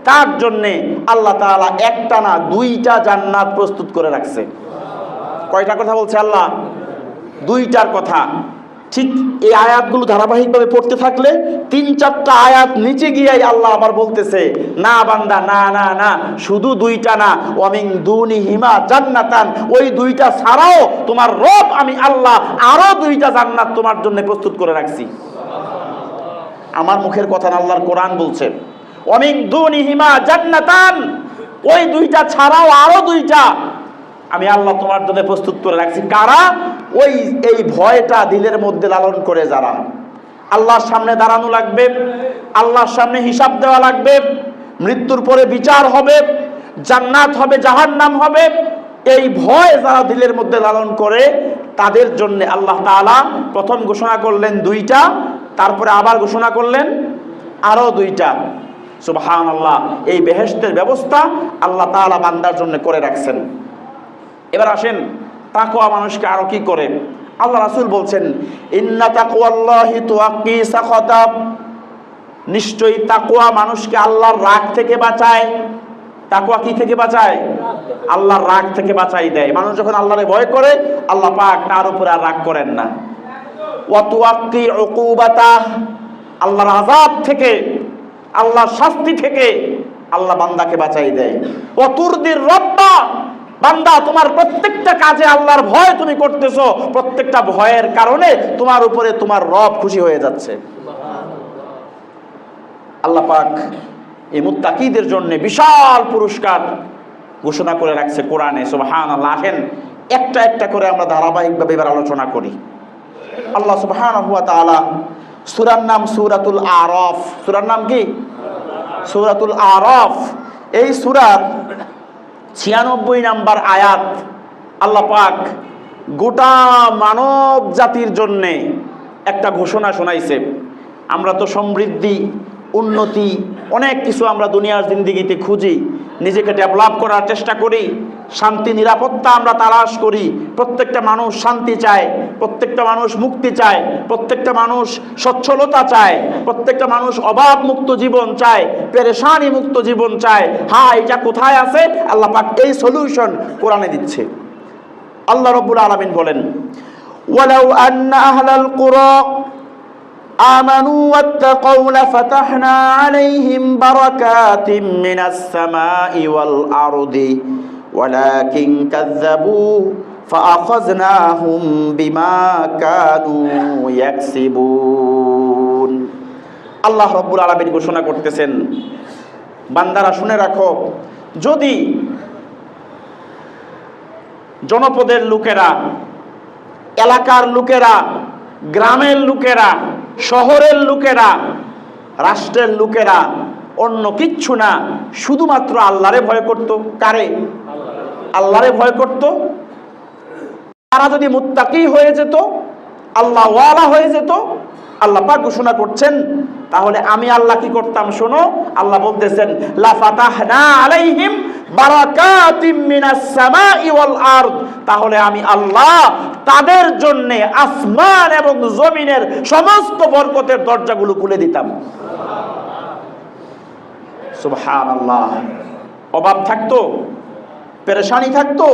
তার জন্য আল্লাহ তাআলা একটা না দুইটা জান্নাত প্রস্তুত করে রাখছে। কয়টা কথা বলছে আল্লাহ? দুইটার কথা। ঠিক এই আয়াতগুলো ধারাবাহিকভাবে পড়তে থাকলে 3-4টা আয়াত নিচে গিয়ে আল্লাহ আবার বলতেছে, না বান্দা, না না না, শুধু দুইটা না, ওয়ামিন দুনিহিমা জান্নাতান, ওই দুইটা ছাড়াও তোমার রব আমি আল্লাহ আরো দুইটা জান্নাত তোমার জন্য প্রস্তুত করে রাখছি। আমার মুখের কথা না, আল্লাহর কোরআন বলছে, ওয়ামিন দুনিহিমা জান্নাতান, ওই দুইটা ছাড়াও আরো দুইটা আমি আল্লাহ তোমার জন্য প্রস্তুত করে রাখছি। কারা? ওই এই ভয়টা দিলের মধ্যে লালন করে যারা, আল্লাহর সামনে দাঁড়ানো লাগবে, আল্লাহর সামনে হিসাব দেওয়া লাগবে, মৃত্যুর পরে বিচার হবে, জান্নাত হবে, জাহান্নাম হবে, এই ভয় যারা দিলের মধ্যে লালন করে তাদের জন্য আল্লাহ তাআলা প্রথম ঘোষণা করলেন দুইটা, তারপরে আবার ঘোষণা করলেন আরো দুইটা। সুবহানাল্লাহ। এই বেহেশতের ব্যবস্থা আল্লাহ তাআলা বান্দার জন্য করে রাখছেন। এবার আসেন তাকওয়া মানুষকে আরো কি করে। আল্লাহ রাসূল বলছেন, ইন্না তাকওয়াল্লাহি তুআক্কি সাখাতা, নিশ্চয়ই তাকওয়া মানুষকে আল্লাহর রাগ থেকে বাঁচায়। তাকওয়া কি থেকে বাঁচায়? আল্লাহর রাগ থেকে বাঁচাই দেয়। মানুষ যখন আল্লাহরে ভয় করে, আল্লাহ পাক তার উপরে আর রাগ করেন না। ওয়া তুআক্কি উকুবাতা, আল্লাহর আযাব থেকে, আল্লাহর শাস্তি থেকে আল্লাহ বান্দাকে বাঁচাই দেয়। ওয়া তুরদির রাব্বা, বান্দা তোমার প্রত্যেকটা কাজে আল্লাহর ভয় তুমি করতেছো, প্রত্যেকটা ভয়ের কারণে তোমার উপরে তোমার রব খুশি হয়ে যাচ্ছে। আল্লাহ পাক এই মুত্তাকিদের জন্য বিশাল পুরস্কার ঘোষণা করে রাখছে কোরআনে। সুবহানাল্লাহ। আসেন একটা একটা করে আমরা ধারাবাহিকভাবে এবার আলোচনা করি। আল্লাহ সুবহানাহু ওয়া তাআলা সূরার নাম সূরাতুল আরাফ। সূরার নাম কি? সূরাতুল আরাফ। এই সূরার 96 নাম্বার আয়াত আল্লাহ পাক গোটা মানব জাতির জন্য একটা ঘোষণা শোনাইছে। আমরা তো সমৃদ্ধি, উন্নতি, অনেক কিছু আমরা দুনিয়ার জিন্দেগিতে খুঁজি, নিজেকে ডেভেলপ করার চেষ্টা করি, শান্তি নিরাপত্তা আমরা তালাশ করি। প্রত্যেকটা মানুষ শান্তি চায়, প্রত্যেকটা মানুষ মুক্তি চায়, প্রত্যেকটা মানুষ সচ্ছলতা চায়, প্রত্যেকটা মানুষ অভাব মুক্ত জীবন চায়, পেরেশানি মুক্ত জীবন চায়। হ্যাঁ, এটা কোথায় আছে? আল্লাহ পাক এই সলিউশন কোরআনে দিচ্ছে। আল্লাহ রাব্বুল আলামিন বলেন, ওয়ালাউ আন্না আহলাল কুরা আমানু ওয়াত্তাকাউ লাফাতাহনা আলাইহিম বারাকাতিম মিনাস সামাই ওয়াল আরদি ওয়ালাকিন কাযযাবু ফাআখাযনাহুম বিমা কানু ইয়াকসিবুন। আল্লাহ রাব্বুল আলামিন ঘোষণা করতেছেন, বান্দারা শুনে রাখো, যদি জনপদের লোকেরা, এলাকার লোকেরা, গ্রামের লোকেরা, শহরের লোকেরা, রাষ্ট্রের লোকেরা অন্য কিচ্ছু না, শুধুমাত্র আল্লাহরে ভয় করত। কারে? আল্লাহরে ভয় করত। তারা যদি মুত্তাকি হয়ে যেত, আল্লাহ ওয়ালা হয়ে যেত, আল্লাহ পাক ঘোষণা করছেন, তাহলে আমি আল্লাহ কি করতাম? শোনো, আল্লাহ বলতেছেন, লা ফাতাহনা আলাইহিম বারাকাতিম মিনাস সামাই ওয়াল আরদ, তাহলে আমি আল্লাহ তাদের জন্য আসমান এবং জমিনের সমস্ত বরকতের দরজাগুলো খুলে দিতাম। সুবহানাল্লাহ। অভাব থাকতো, পেরেশানি থাকতো,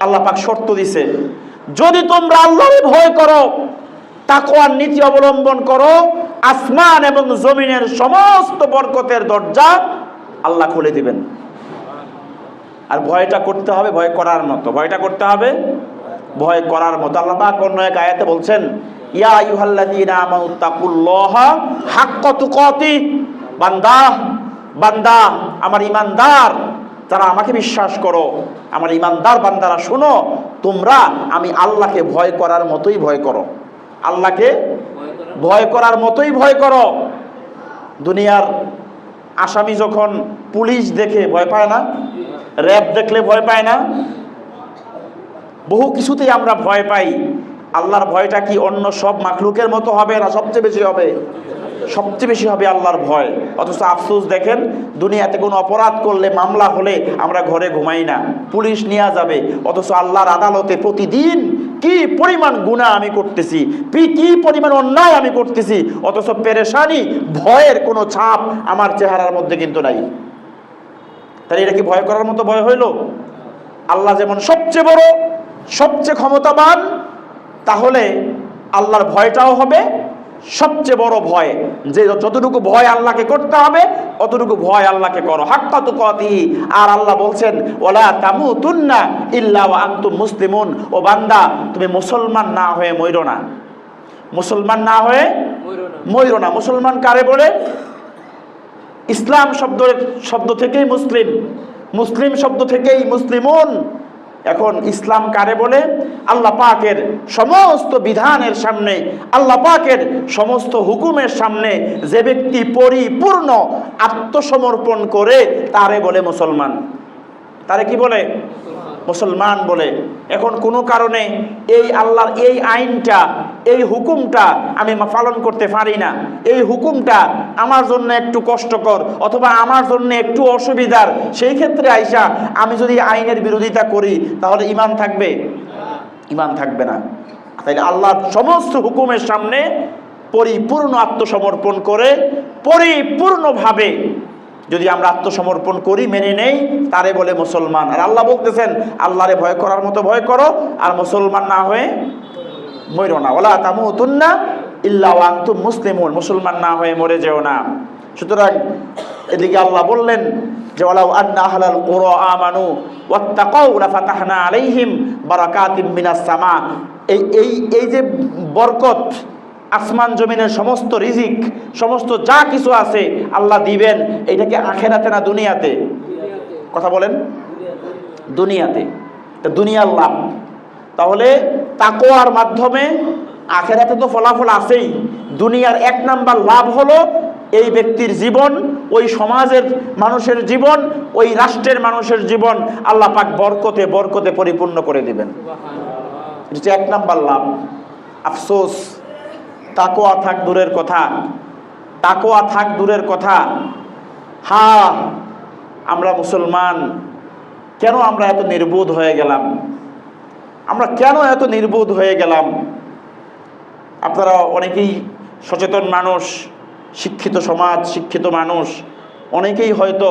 আল্লাহ পাক শর্ত দিছে, যদি তোমরা আল্লাহরে ভয় করো, তাকওয়ার নীতি অবলম্বন করো, আসমান এবং জমিনের সমস্ত বরকতের দরজা আল্লাহ খুলে দিবেন। আর ভয়টা করতে হবে ভয় করার মতো, ভয়টা করতে হবে ভয় করার মতো। আল্লাহ পাক অন্য এক আয়াতে বলছেন, ইয়া আইয়ুহাল্লাযীনা আমানুত্তাকুল্লাহা হাক্কা তুকাতি, বান্দা বান্দা আমার ঈমানদার যারা আমাকে বিশ্বাস করো, আমার ঈমানদার বান্দারা শোনো, তোমরা আমি আল্লাহকে ভয় করার মতোই ভয় করো, আল্লাহকে ভয় করার মতোই ভয় করো। দুনিয়ার আসামি যখন পুলিশ দেখে ভয় পায় না, র্যাব দেখলে ভয় পায় না, বহু কিছুতেই আমরা ভয় পাই। আল্লাহর ভয়টা কি অন্য সব মাখলুকের মতো হবে না? সবচেয়ে বেশি হবে, সবচেয়ে বেশি হবে আল্লাহর ভয়। অথচ আফসোস দেখেন, দুনিয়াতে কোনো অপরাধ করলে, মামলা হলে আমরা ঘরে ঘুমাই না, পুলিশ নিয়ে যাবে। অথচ আল্লাহর আদালতে প্রতিদিন কি পরিমাণ গুনাহ আমি করতেছি, কি পরিমাণ অন্যায় আমি করতেছি, অথচ পেরেশানি, ভয়ের কোনো ছাপ আমার চেহারার মধ্যে কিন্তু নাই। তাহলে এটা কি ভয় করার মতো ভয় হইল? আল্লাহ যেমন সবচেয়ে বড়, সবচেয়ে ক্ষমতাবান, তাহলে আল্লাহর ভয়টাও হবে সবচেয়ে বড় ভয়। যে যতটুকু ভয় আল্লাহকে করতে হবে অতটুকু ভয় আল্লাহকে করো, হাক্কা তুকাতিহি। আর আল্লাহ বলছেন, ওয়ালা তামুতুন্না ইল্লা ওয়া আনতুম মুসলিমুন, ও বান্দা তুমি মুসলমান না হয়ে মইরো না, মুসলমান না হয়ে মইরো না। মুসলমান কারে বলে? ইসলাম শব্দ থেকেই মুসলিম, মুসলিম শব্দ থেকেই মুসলিমুন। এখন ইসলাম কারে বলে? আল্লাহ পাকের সমস্ত বিধানের সামনে, আল্লাহ পাকের সমস্ত হুকুমের সামনে যে ব্যক্তি পরিপূর্ণ আত্মসমর্পণ করে তারে বলে মুসলমান। তারে কি বলে? মুসলমান বলে। এখন কোনো কারণে এই আল্লাহর এই আইনটা, এই হুকুমটা আমি পালন করতে পারি না, এই হুকুমটা আমার জন্য একটু কষ্টকর অথবা আমার জন্য একটু অসুবিধার, সেই ক্ষেত্রে আইসা আমি যদি আইনের বিরোধিতা করি তাহলে ঈমান থাকবে? ঈমান থাকবে না। তাইলে আল্লাহর সমস্ত হুকুমের সামনে পরিপূর্ণ আত্মসমর্পণ করে, পরিপূর্ণভাবে যদি আমরা আত্মসমর্পণ করি, মেনে নেই, তারে বলে মুসলমান। আর আল্লাহ বলতেছেন, আল্লাহরে ভয় করার মতো ভয় করো, আর মুসলমান না হয়ে মরো না। ওয়ালা তামুতুন্না ইল্লা ওয়া আনতুম মুসলিমুন, মুসলমান না হয়ে মরে যেও না। সুতরাং এদিকে আল্লাহ বললেন যে, ওয়ালাউ আন্না আহলাল কুরা আমানু ওয়াত্তাকাউ লাফাতাহনা আলাইহিম বারাকাতিম মিনাস সামা। এই যে বরকত, আসমান জমিনের সমস্ত রিজিক, সমস্ত যা কিছু আছে আল্লাহ দিবেন, এইটাকে আখেরাতে না দুনিয়াতে? কথা বলেন, দুনিয়াতে। দুনিয়ার লাভ। তাহলে তাকওয়ার মাধ্যমে আখেরাতে তো ফলাফল আছেই। দুনিয়ার এক নাম্বার লাভ হলো এই ব্যক্তির জীবন, ওই সমাজের মানুষের জীবন, ওই রাষ্ট্রের মানুষের জীবন আল্লাহ পাক বরকতে বরকতে পরিপূর্ণ করে দিবেন। এটা এক নাম্বার লাভ। আফসোস, তাকওয়া থাক দূরের কথা, তাকওয়া থাক দূরের কথা। হ্যাঁ, আমরা মুসলমান, কেন আমরা এত নির্বোধ হয়ে গেলাম? আমরা কেন এত নির্বোধ হয়ে গেলাম? আপনারা অনেকেই সচেতন মানুষ, শিক্ষিত সমাজ, শিক্ষিত মানুষ, অনেকেই হয়তো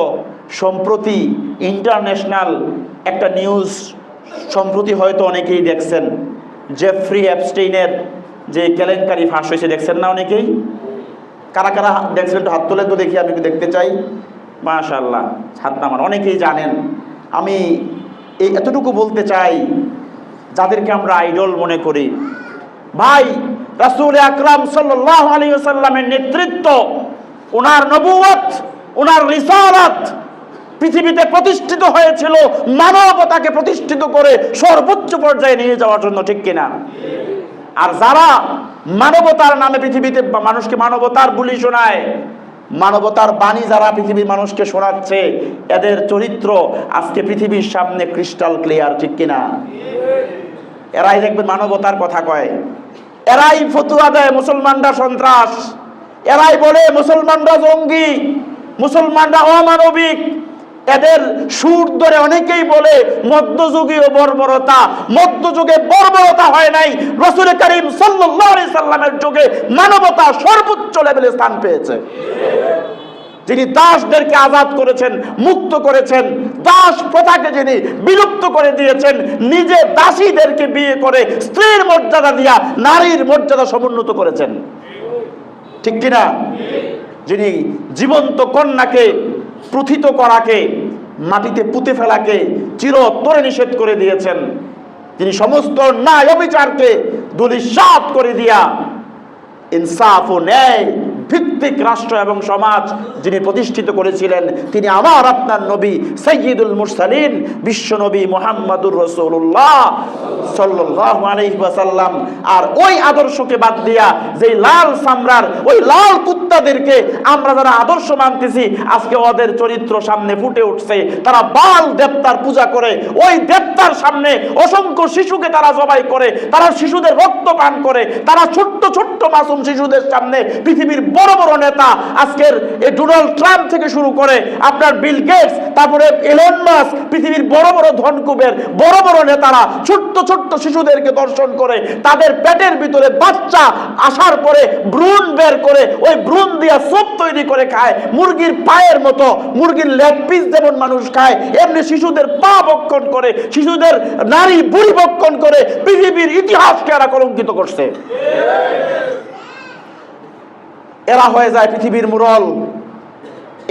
সম্প্রতি ইন্টারন্যাশনাল একটা নিউজ সম্প্রতি হয়তো অনেকেই দেখছেন, জেফ্রি অ্যাপস্টেইনের যে কেলেঙ্কারি ফাঁস হয়েছে, দেখছেন না অনেকেই? কারা কারা দেখছেন একটু হাত তোলেন তো দেখি, আমি একটু দেখতে চাই। মাশাআল্লাহ, হাত নামান। অনেকেই জানেন। আমি এই এতটুকু বলতে চাই, যাদেরকে আমরা আইডল মনে করি, ভাই রাসূল আকরাম সাল্লাল্লাহু আলাইহি ওয়াসাল্লামের নেতৃত্ব, ওনার নবুয়ত, ওনার রিসালাত পৃথিবীতে প্রতিষ্ঠিত হয়েছিল মানবতাকে প্রতিষ্ঠিত করে সর্বোচ্চ পর্যায়ে নিয়ে যাওয়ার জন্য, ঠিক কিনা? আর যারা মানবতার নামে পৃথিবীতে মানুষকে মানবতার বুলি শোনায়, মানবতার বাণী যারা পৃথিবীর মানুষকে শোনাচ্ছে, এদের চরিত্র আজকে পৃথিবীর সামনে ক্রিস্টাল ক্লিয়ার, ঠিক কিনা? এরাই দেখবেন মানবতার কথা কয়, এরাই ফতুয়া দেয় মুসলমানরা সন্ত্রাস, এরাই বলে মুসলমানরা জঙ্গি, মুসলমানরা অমানবিক। এদের সুর ধরে অনেকেই বলে মধ্যযুগীয় বর্বরতা। মধ্যযুগে বর্বরতা হয় নাই, রাসূল করিম সাল্লাল্লাহু আলাইহি সাল্লামের যুগে মানবতা সর্বোচ্চ লেভেলে স্থান পেয়েছে। যিনি দাসদেরকে আজাদ করেছেন, মুক্ত করেছেন, দাস প্রথাকে যিনি বিলুপ্ত করে দিয়েছেন, নিজে দাসীদেরকে বিয়ে করে স্ত্রীর মর্যাদা দিয়া নারীর মর্যাদা সমুন্নত করেছেন, ঠিক কিনা? যিনি জীবন্ত কন্যাকে প্রথিত করাকে, মাটিতে পুঁতে ফেলাকে চিরতরে নিষেধ করে দিয়েছেন, তিনি সমস্ত ন্যায় অবিচারকে ধূলিসাৎ করে দিয়া ইনসাফ ও ন্যায় ভিত্তিক রাষ্ট্র এবং সমাজ যিনি প্রতিষ্ঠিত করেছিলেন, তিনি আমার আপনার নবী সাইয়্যিদুল মুরসালিন বিশ্ব নবী মুহাম্মাদুর রাসূলুল্লাহ সাল্লাল্লাহু আলাইহি ওয়াসাল্লাম। আর ওই আদর্শকে বাদ দিয়া যেই লাল সামরার ওই লাল কুত্তাদেরকে আমরা যারা আদর্শ মানতেছি, আজকে ওদের চরিত্র সামনে ফুটে উঠছে। তারা বাল দেবতার পূজা করে, ওই দেবতার সামনে অসংখ্য শিশুকে তারা জবাই করে, তারা শিশুদের রক্ত পান করে, তারা ছোট্ট ছোট্ট মাসুম শিশুদের সামনে পৃথিবীর বড় বড় নেতা, আজকের এই ডোনাল্ড ট্রাম্প থেকে শুরু করে আপনার বিল গেটস, তারপরে এলন মাস্ক, পৃথিবীর বড় বড় ধনকুবের বড় বড় নেতারা ছোট্ট ছোট্ট শিশুদেরকে দর্শন করে, তাদের পেটের ভিতরে বাচ্চা আসার পরে ভ্রূণ বের করে ওই ভ্রূণ দিয়ে সুপ তৈরি করে খায়, মুরগির পায়ের মতো, মুরগির লেগ পিস যেমন মানুষ খায়, এমনি শিশুদের পা ভক্ষণ করে, শিশুদের নারী বুড়ি ভক্ষণ করে পৃথিবীর ইতিহাসকে এরা কলঙ্কিত করছে। এরা হয়ে যায় পৃথিবীর মুরল,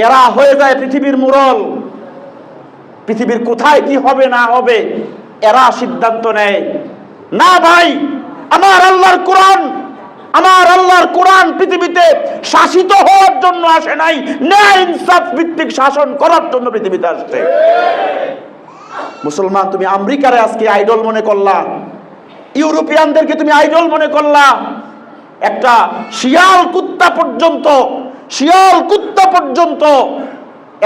এরা হয়ে যায় পৃথিবীর মুরল। পৃথিবীর কোথায় কি হবে না হবে এরা সিদ্ধান্ত নেয় না। ভাই, আমার আল্লাহর কোরআন, আমার আল্লাহর কোরআন পৃথিবীতে শাসিত হওয়ার জন্য আসে নাই, ন্যায় ইনসাফ ভিত্তিক শাসন করার জন্য পৃথিবীতে আসছে। মুসলমান, তুমি আমেরিকারে আজকে আইডল মনে করলা, ইউরোপিয়ানদেরকে তুমি আইডল মনে করলা, একটা শিয়াল কুত্তা পর্যন্ত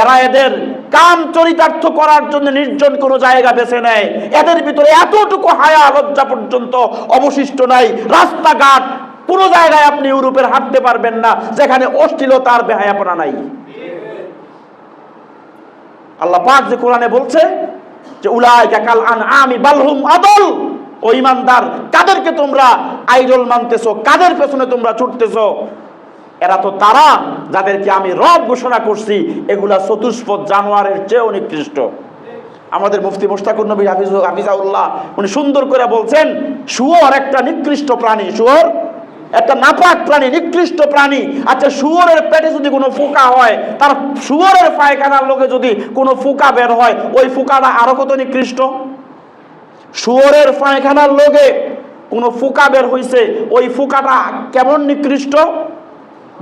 এরা এদের কাম চরিতার্থ করার জন্য নির্জন কোনো জায়গা বেছে নেয়। এদের ভিতরে এতটুকু হায়া লজ্জা পর্যন্ত অবশিষ্ট নাই। রাস্তাঘাট কোনো জায়গায় আপনি ইউরোপের হাঁটতে পারবেন না যেখানে অশ্লীলতার বেহায়াপনা নাই। আল্লাহ পাক যে কোরআনে বলছে যে উলাইকা কাল আনআমি বাল হুম আদল, ও ঈমানদার, কাদেরকে তোমরা আইডল মানতেছো, কাদের পেছনে তোমরা ছুটতেছো, এরা তো তারা যাদেরকে আমি রব ঘোষণা করছি এগুলা চতুষ্পদ জানোয়ারের চেয়েও নিকৃষ্ট। আমাদের মুফতি মুশতাকুর নবী হাফিজাউল্লাহ উনি সুন্দর করে বলছেন, শুয়োর একটা নিকৃষ্ট প্রাণী, শুয়োর একটা নাপাক প্রাণী, নিকৃষ্ট প্রাণী। আচ্ছা, শুয়োরের পেটে যদি কোনো ফোঁকা হয়, তার শুয়োরের পায়খানার লোকে যদি কোনো ফোঁকা বের হয়, ওই ফোঁকাটা আরো কত নিকৃষ্ট। শুয়োরের পায়খানার লোকে কোনো ফোঁকা বের হইছে, ওই ফোঁকাটা কেমন নিকৃষ্ট।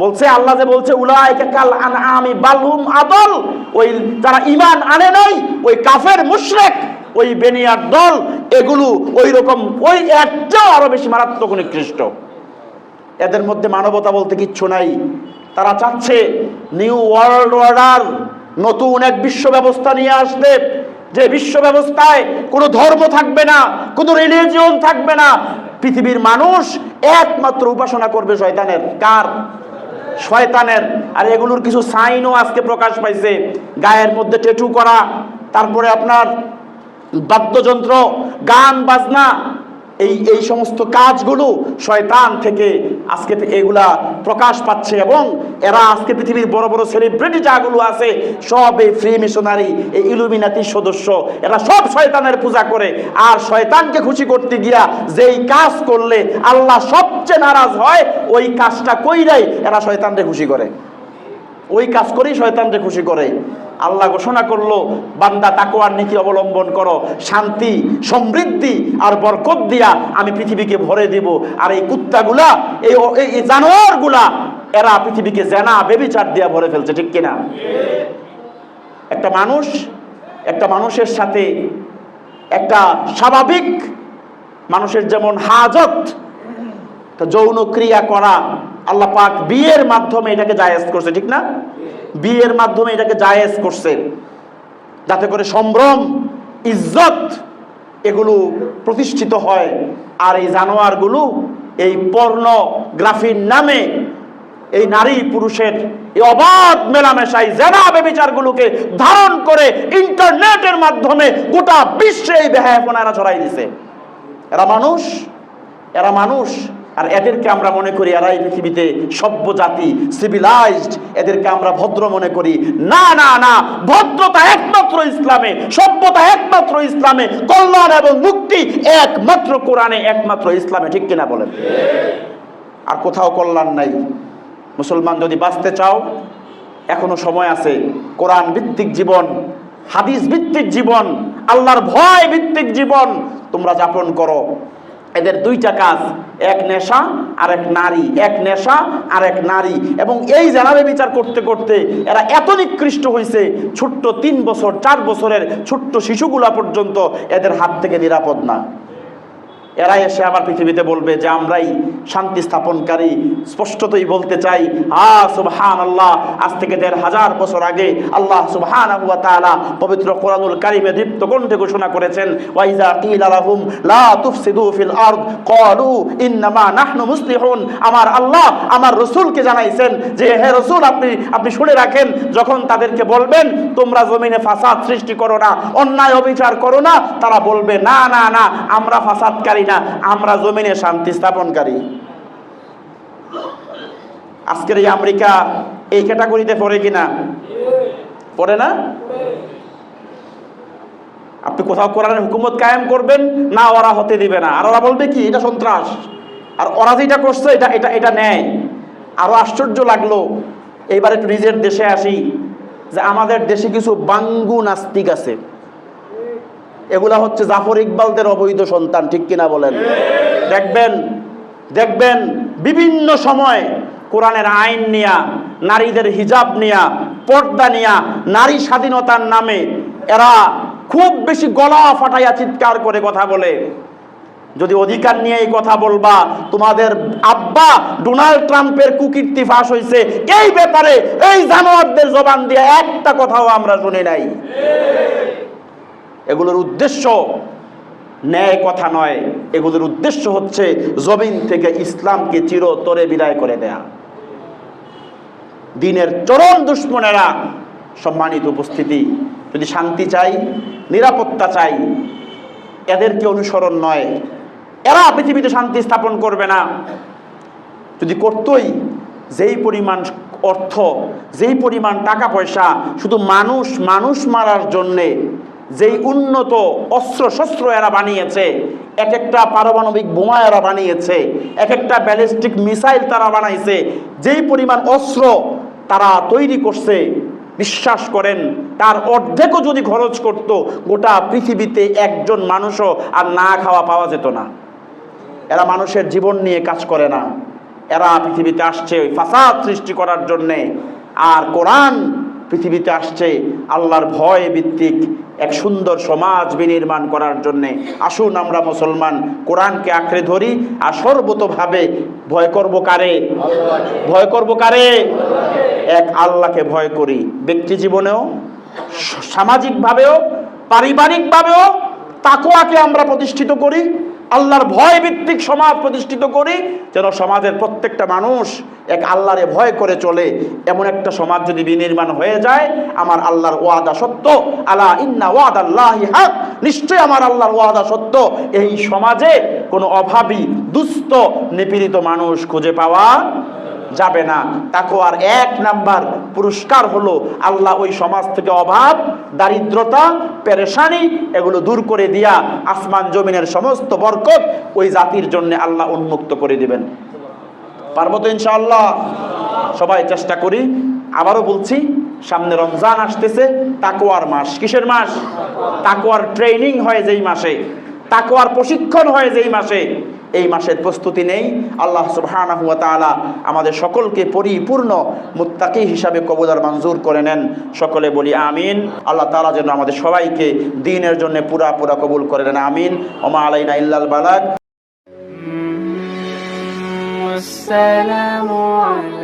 বলছে আল্লাহ যে বলছে উলাইকা কাল আনআমি বাল হুম আদল, ওই যারা ঈমান আনে নাই, ওই কাফের মুশরিক, ওই বেনিয়ার দল, এগুলো ওই রকম ওই এর চেয়েও আরো বেশি মারাত্মক নিকৃষ্ট। এদের মধ্যে মানবতা বলতে কিচ্ছু নাই। তারা চাচ্ছে নিউ ওয়ার্ল্ড অর্ডার, নতুন এক বিশ্ব ব্যবস্থা নিয়ে আসবে, যে বিশ্ব ব্যবস্থায় কোনো ধর্ম থাকবে না, কোনো রিলিজিয়ন থাকবে না, পৃথিবীর মানুষ একমাত্র উপাসনা করবে শয়তানের। কার? শয়তানের। আর এগুলোর কিছু সাইনও আজকে প্রকাশ পাইছে, গায়ের মধ্যে ট্যাটু করা, তারপরে আপনার বাদ্যযন্ত্র, গান বাজনা, এই সমস্ত কাজগুলো শয়তান থেকে আজকে এগুলা প্রকাশ পাচ্ছে। এবং এরা আজকে পৃথিবীর বড় বড় সেলিব্রিটি যাগুলো আছে সব এই ফ্রি মিশনারি, এই ইলুমিনাতির সদস্য, এরা সব শয়তানের পূজা করে। আর শয়তানকে খুশি করতে গিয়া যেই কাজ করলে আল্লাহ সবচেয়ে নারাজ হয়, ওই কাজটা কইরাই এরা শয়তানকে খুশি করে, ওই কাজ করেই শয়তানকে খুশি করে। আল্লাহ ঘোষণা করলো, বান্দা তাকওয়ার নেকি অবলম্বন করো, শান্তি, সমৃদ্ধি আর বরকত দিয়া আমি পৃথিবীকে ভরে দিব। আর এই কুত্তাগুলা, এই জানোয়ারগুলা, এরা পৃথিবীকে জেনা বেবিচার দিয়া ভরে ফেলছে, ঠিক কিনা? একটা মানুষের সাথে একটা স্বাভাবিক মানুষের যেমন হাজত, যৌন ক্রিয়া করা, আল্লাহ পাক বিয়ের মাধ্যমে এটাকে জায়েজ করছে, ঠিক না? বিয়ের মাধ্যমে এটাকে জায়েজ করছে যাতে করে সম্ভ্রম, ইজ্জত এগুলো প্রতিষ্ঠিত হয়। আর এই জানোয়ারগুলো এই পর্নোগ্রাফির নামে এই নারী পুরুষের এই অবাধ মেলামেশাই, জেনা ব্যভিচারগুলোকে ধারণ করে ইন্টারনেটের মাধ্যমে গোটা বিশ্বে এই বেহায়াপনা এরা ছড়াই দিছে। এরা মানুষ আর এদেরকে আমরা মনে করি এরাই পৃথিবীতে সভ্য জাতি, সিভিলাইজড, এদেরকে আমরা ভদ্র মনে করি। না না না, ভদ্রতা একমাত্র ইসলামে, সভ্যতা একমাত্র ইসলামে, কল্যাণ এবং মুক্তি একমাত্র কোরআনে, একমাত্র ইসলামে, ঠিক কিনা বলেন? আর কোথাও কল্যাণ নাই। মুসলমান যদি বাঁচতে চাও, এখনো সময় আছে। কোরআন ভিত্তিক জীবন, হাদিস ভিত্তিক জীবন, আল্লাহর ভয় ভিত্তিক জীবন তোমরা যাপন করো। এদের দুইটা কাজ, এক নেশা আর এক নারী, এক নেশা আর এক নারী। এবং এই জানাবে বিচার করতে করতে এরা এত নিকৃষ্ট হয়েছে, ছোট্ট 3 বছর 4 বছরের ছোট্ট শিশুগুলা পর্যন্ত এদের হাত থেকে নিরাপদ না। এরা এসে আবার পৃথিবীতে বলবে যে আমরাই শান্তি স্থাপনকারী। স্পষ্টতই বলতে চাই, সুবহানাল্লাহ, আজ থেকে 1500 বছর আগে আল্লাহ সুবহানাহু ওয়া তাআলা পবিত্র কোরআনুল কারীমে দীপ্ত কণ্ঠে ঘোষণা করেছেন, ওয়া ইযা কিলা লাহুম লা তুফসিদু ফিল আরদ ক্বালু ইন্নামা নাহনু মুসলিহুন। আমার আল্লাহ আমার রাসূলকে জানাইছেন যে হে রাসূল, আপনি শুনে রাখেন, যখন তাদেরকে বলবেন তোমরা জমিনে ফাসাদ সৃষ্টি করো না, অন্যায় অবিচার করো না, তারা বলবে না না না, আমরা ফাসাদকারী না, আমরা জমিনে শান্তি স্থাপনকারী। আজকের এই আমেরিকা এই ক্যাটাগরিতে পড়ে কিনা? পড়ে না? আপনি কোথাও কোরআনের হুকুমত কায়েম করবেন না, ওরা হতে দিবে না, আর ওরা বলবে কি এটা সন্ত্রাস, আর ওরা যেটা করছে এটা এটা এটা ন্যায়। আরো আশ্চর্য লাগলো, এইবার একটু নিজের দেশে আসি, যে আমাদের দেশে কিছু বাঙ্গু নাস্তিক আছে। এগুলা হচ্ছে জাফর ইকবালদের অবৈধ সন্তান, ঠিক কিনা বলেন? দেখবেন বিভিন্ন সময় কোরআনের আইন নিয়া, নারীদের হিজাব নিয়া, পর্দা নিয়া, নারী স্বাধীনতার নামে এরা খুব বেশি গলা ফাটাইয়া চিৎকার করে কথা বলে। যদি অধিকার নিয়ে এই কথা বলবা, তোমাদের আব্বা ডোনাল্ড ট্রাম্পের কুকীর্তি ফাঁস হয়েছে, এই ব্যাপারে এই জানোয়ারদের জবান দিয়ে একটা কথাও আমরা শুনি নাই। এগুলোর উদ্দেশ্য ন্যায় কথা নয়, এগুলোর উদ্দেশ্য হচ্ছে জমিন থেকে ইসলামকে চিরতরে বিদায় করে দেয়া। দ্বীনের চরম দুশ্মনেরা, সম্মানিত উপস্থিতি, যদি শান্তি চাই, নিরাপত্তা চাই, এদেরকে অনুসরণ নয়। এরা পৃথিবীতে শান্তি স্থাপন করবে না। যদি করতই, যেই পরিমাণ অর্থ, যেই পরিমাণ টাকা পয়সা শুধু মানুষ মারার জন্যে যেই উন্নত অস্ত্র শস্ত্র এরা বানিয়েছে, এক একটা পারমাণবিক বোমা এরা বানিয়েছে, এক একটা ব্যালিস্টিক মিসাইল তারা বানাইছে, যেই পরিমাণ অস্ত্র তারা তৈরি করছে, বিশ্বাস করেন তার অর্ধেকও যদি খরচ করত, গোটা পৃথিবীতে একজন মানুষও আর না খাওয়া পাওয়া যেত না। এরা মানুষের জীবন নিয়ে কাজ করে না, এরা পৃথিবীতে আসছে ওই ফাসাদ সৃষ্টি করার জন্যে। আর কোরআন পৃথিবীতে আসছে আল্লাহর ভয় ভিত্তিক এক সুন্দর সমাজ বিনির্মাণ করার জন্যে। আসুন আমরা মুসলমান কোরআনকে আঁকড়ে ধরি, আর সর্বতোভাবে ভয় করব কারে? ভয় করব কারে? এক আল্লাহকে ভয় করি। ব্যক্তি জীবনেও, সামাজিকভাবেও, পারিবারিকভাবেও তাকওয়াকে আমরা প্রতিষ্ঠিত করি, আল্লাহর ভয় ভিত্তিক সমাজ প্রতিষ্ঠিত করি, যেন সমাজের প্রত্যেকটা মানুষ এক আল্লাহরে ভয় করে চলে। এমন একটা সমাজ যদি বিনির্মাণ হয়ে যায়, আমার আল্লাহর ওয়াদা সত্য, আলা ইন্না ওয়াদাল্লাহি হক, নিশ্চয় আমার আল্লাহর ওয়াদা সত্য। এই সমাজে কোনো অভাবী, দুস্থ, নিপীড়িত মানুষ খুঁজে পাওয়া যাবে না। তাকওয়ার 1 নাম্বার পুরস্কার হলো আল্লাহ ওই সমাজ থেকে অভাব, দারিদ্রতা, পেরেশানি এগুলো দূর করে দিয়া আসমান জমিনের সমস্ত বরকত ওই জাতির জন্য আল্লাহ উন্মুক্ত করে দিবেন। পারবো তো ইনশাআল্লাহ? সবাই চেষ্টা করি। আবারও বলছি, সামনে রমজান আসতেছে, তাকওয়ার মাস। কিসের মাস? তাকওয়ার ট্রেনিং হয় যেই মাসে, তাকওয়ার প্রশিক্ষণ হয় যেই মাসে, এই মাসের প্রস্তুতি নেই। আল্লাহ সুবহানাহু ওয়া তাআলা আমাদের সকলকে পরিপূর্ণ মুত্তাকি হিসাবে কবুল আর মঞ্জুর করে নেন। সকলে বলি আমিন। আল্লাহ তাআলা যেন আমাদের সবাইকে দ্বীনের জন্য পুরা কবুল করে নেন। আমিন। ওমা আলাইনা ইল্লাল বালাগ। আসসালামু আলাইকুম।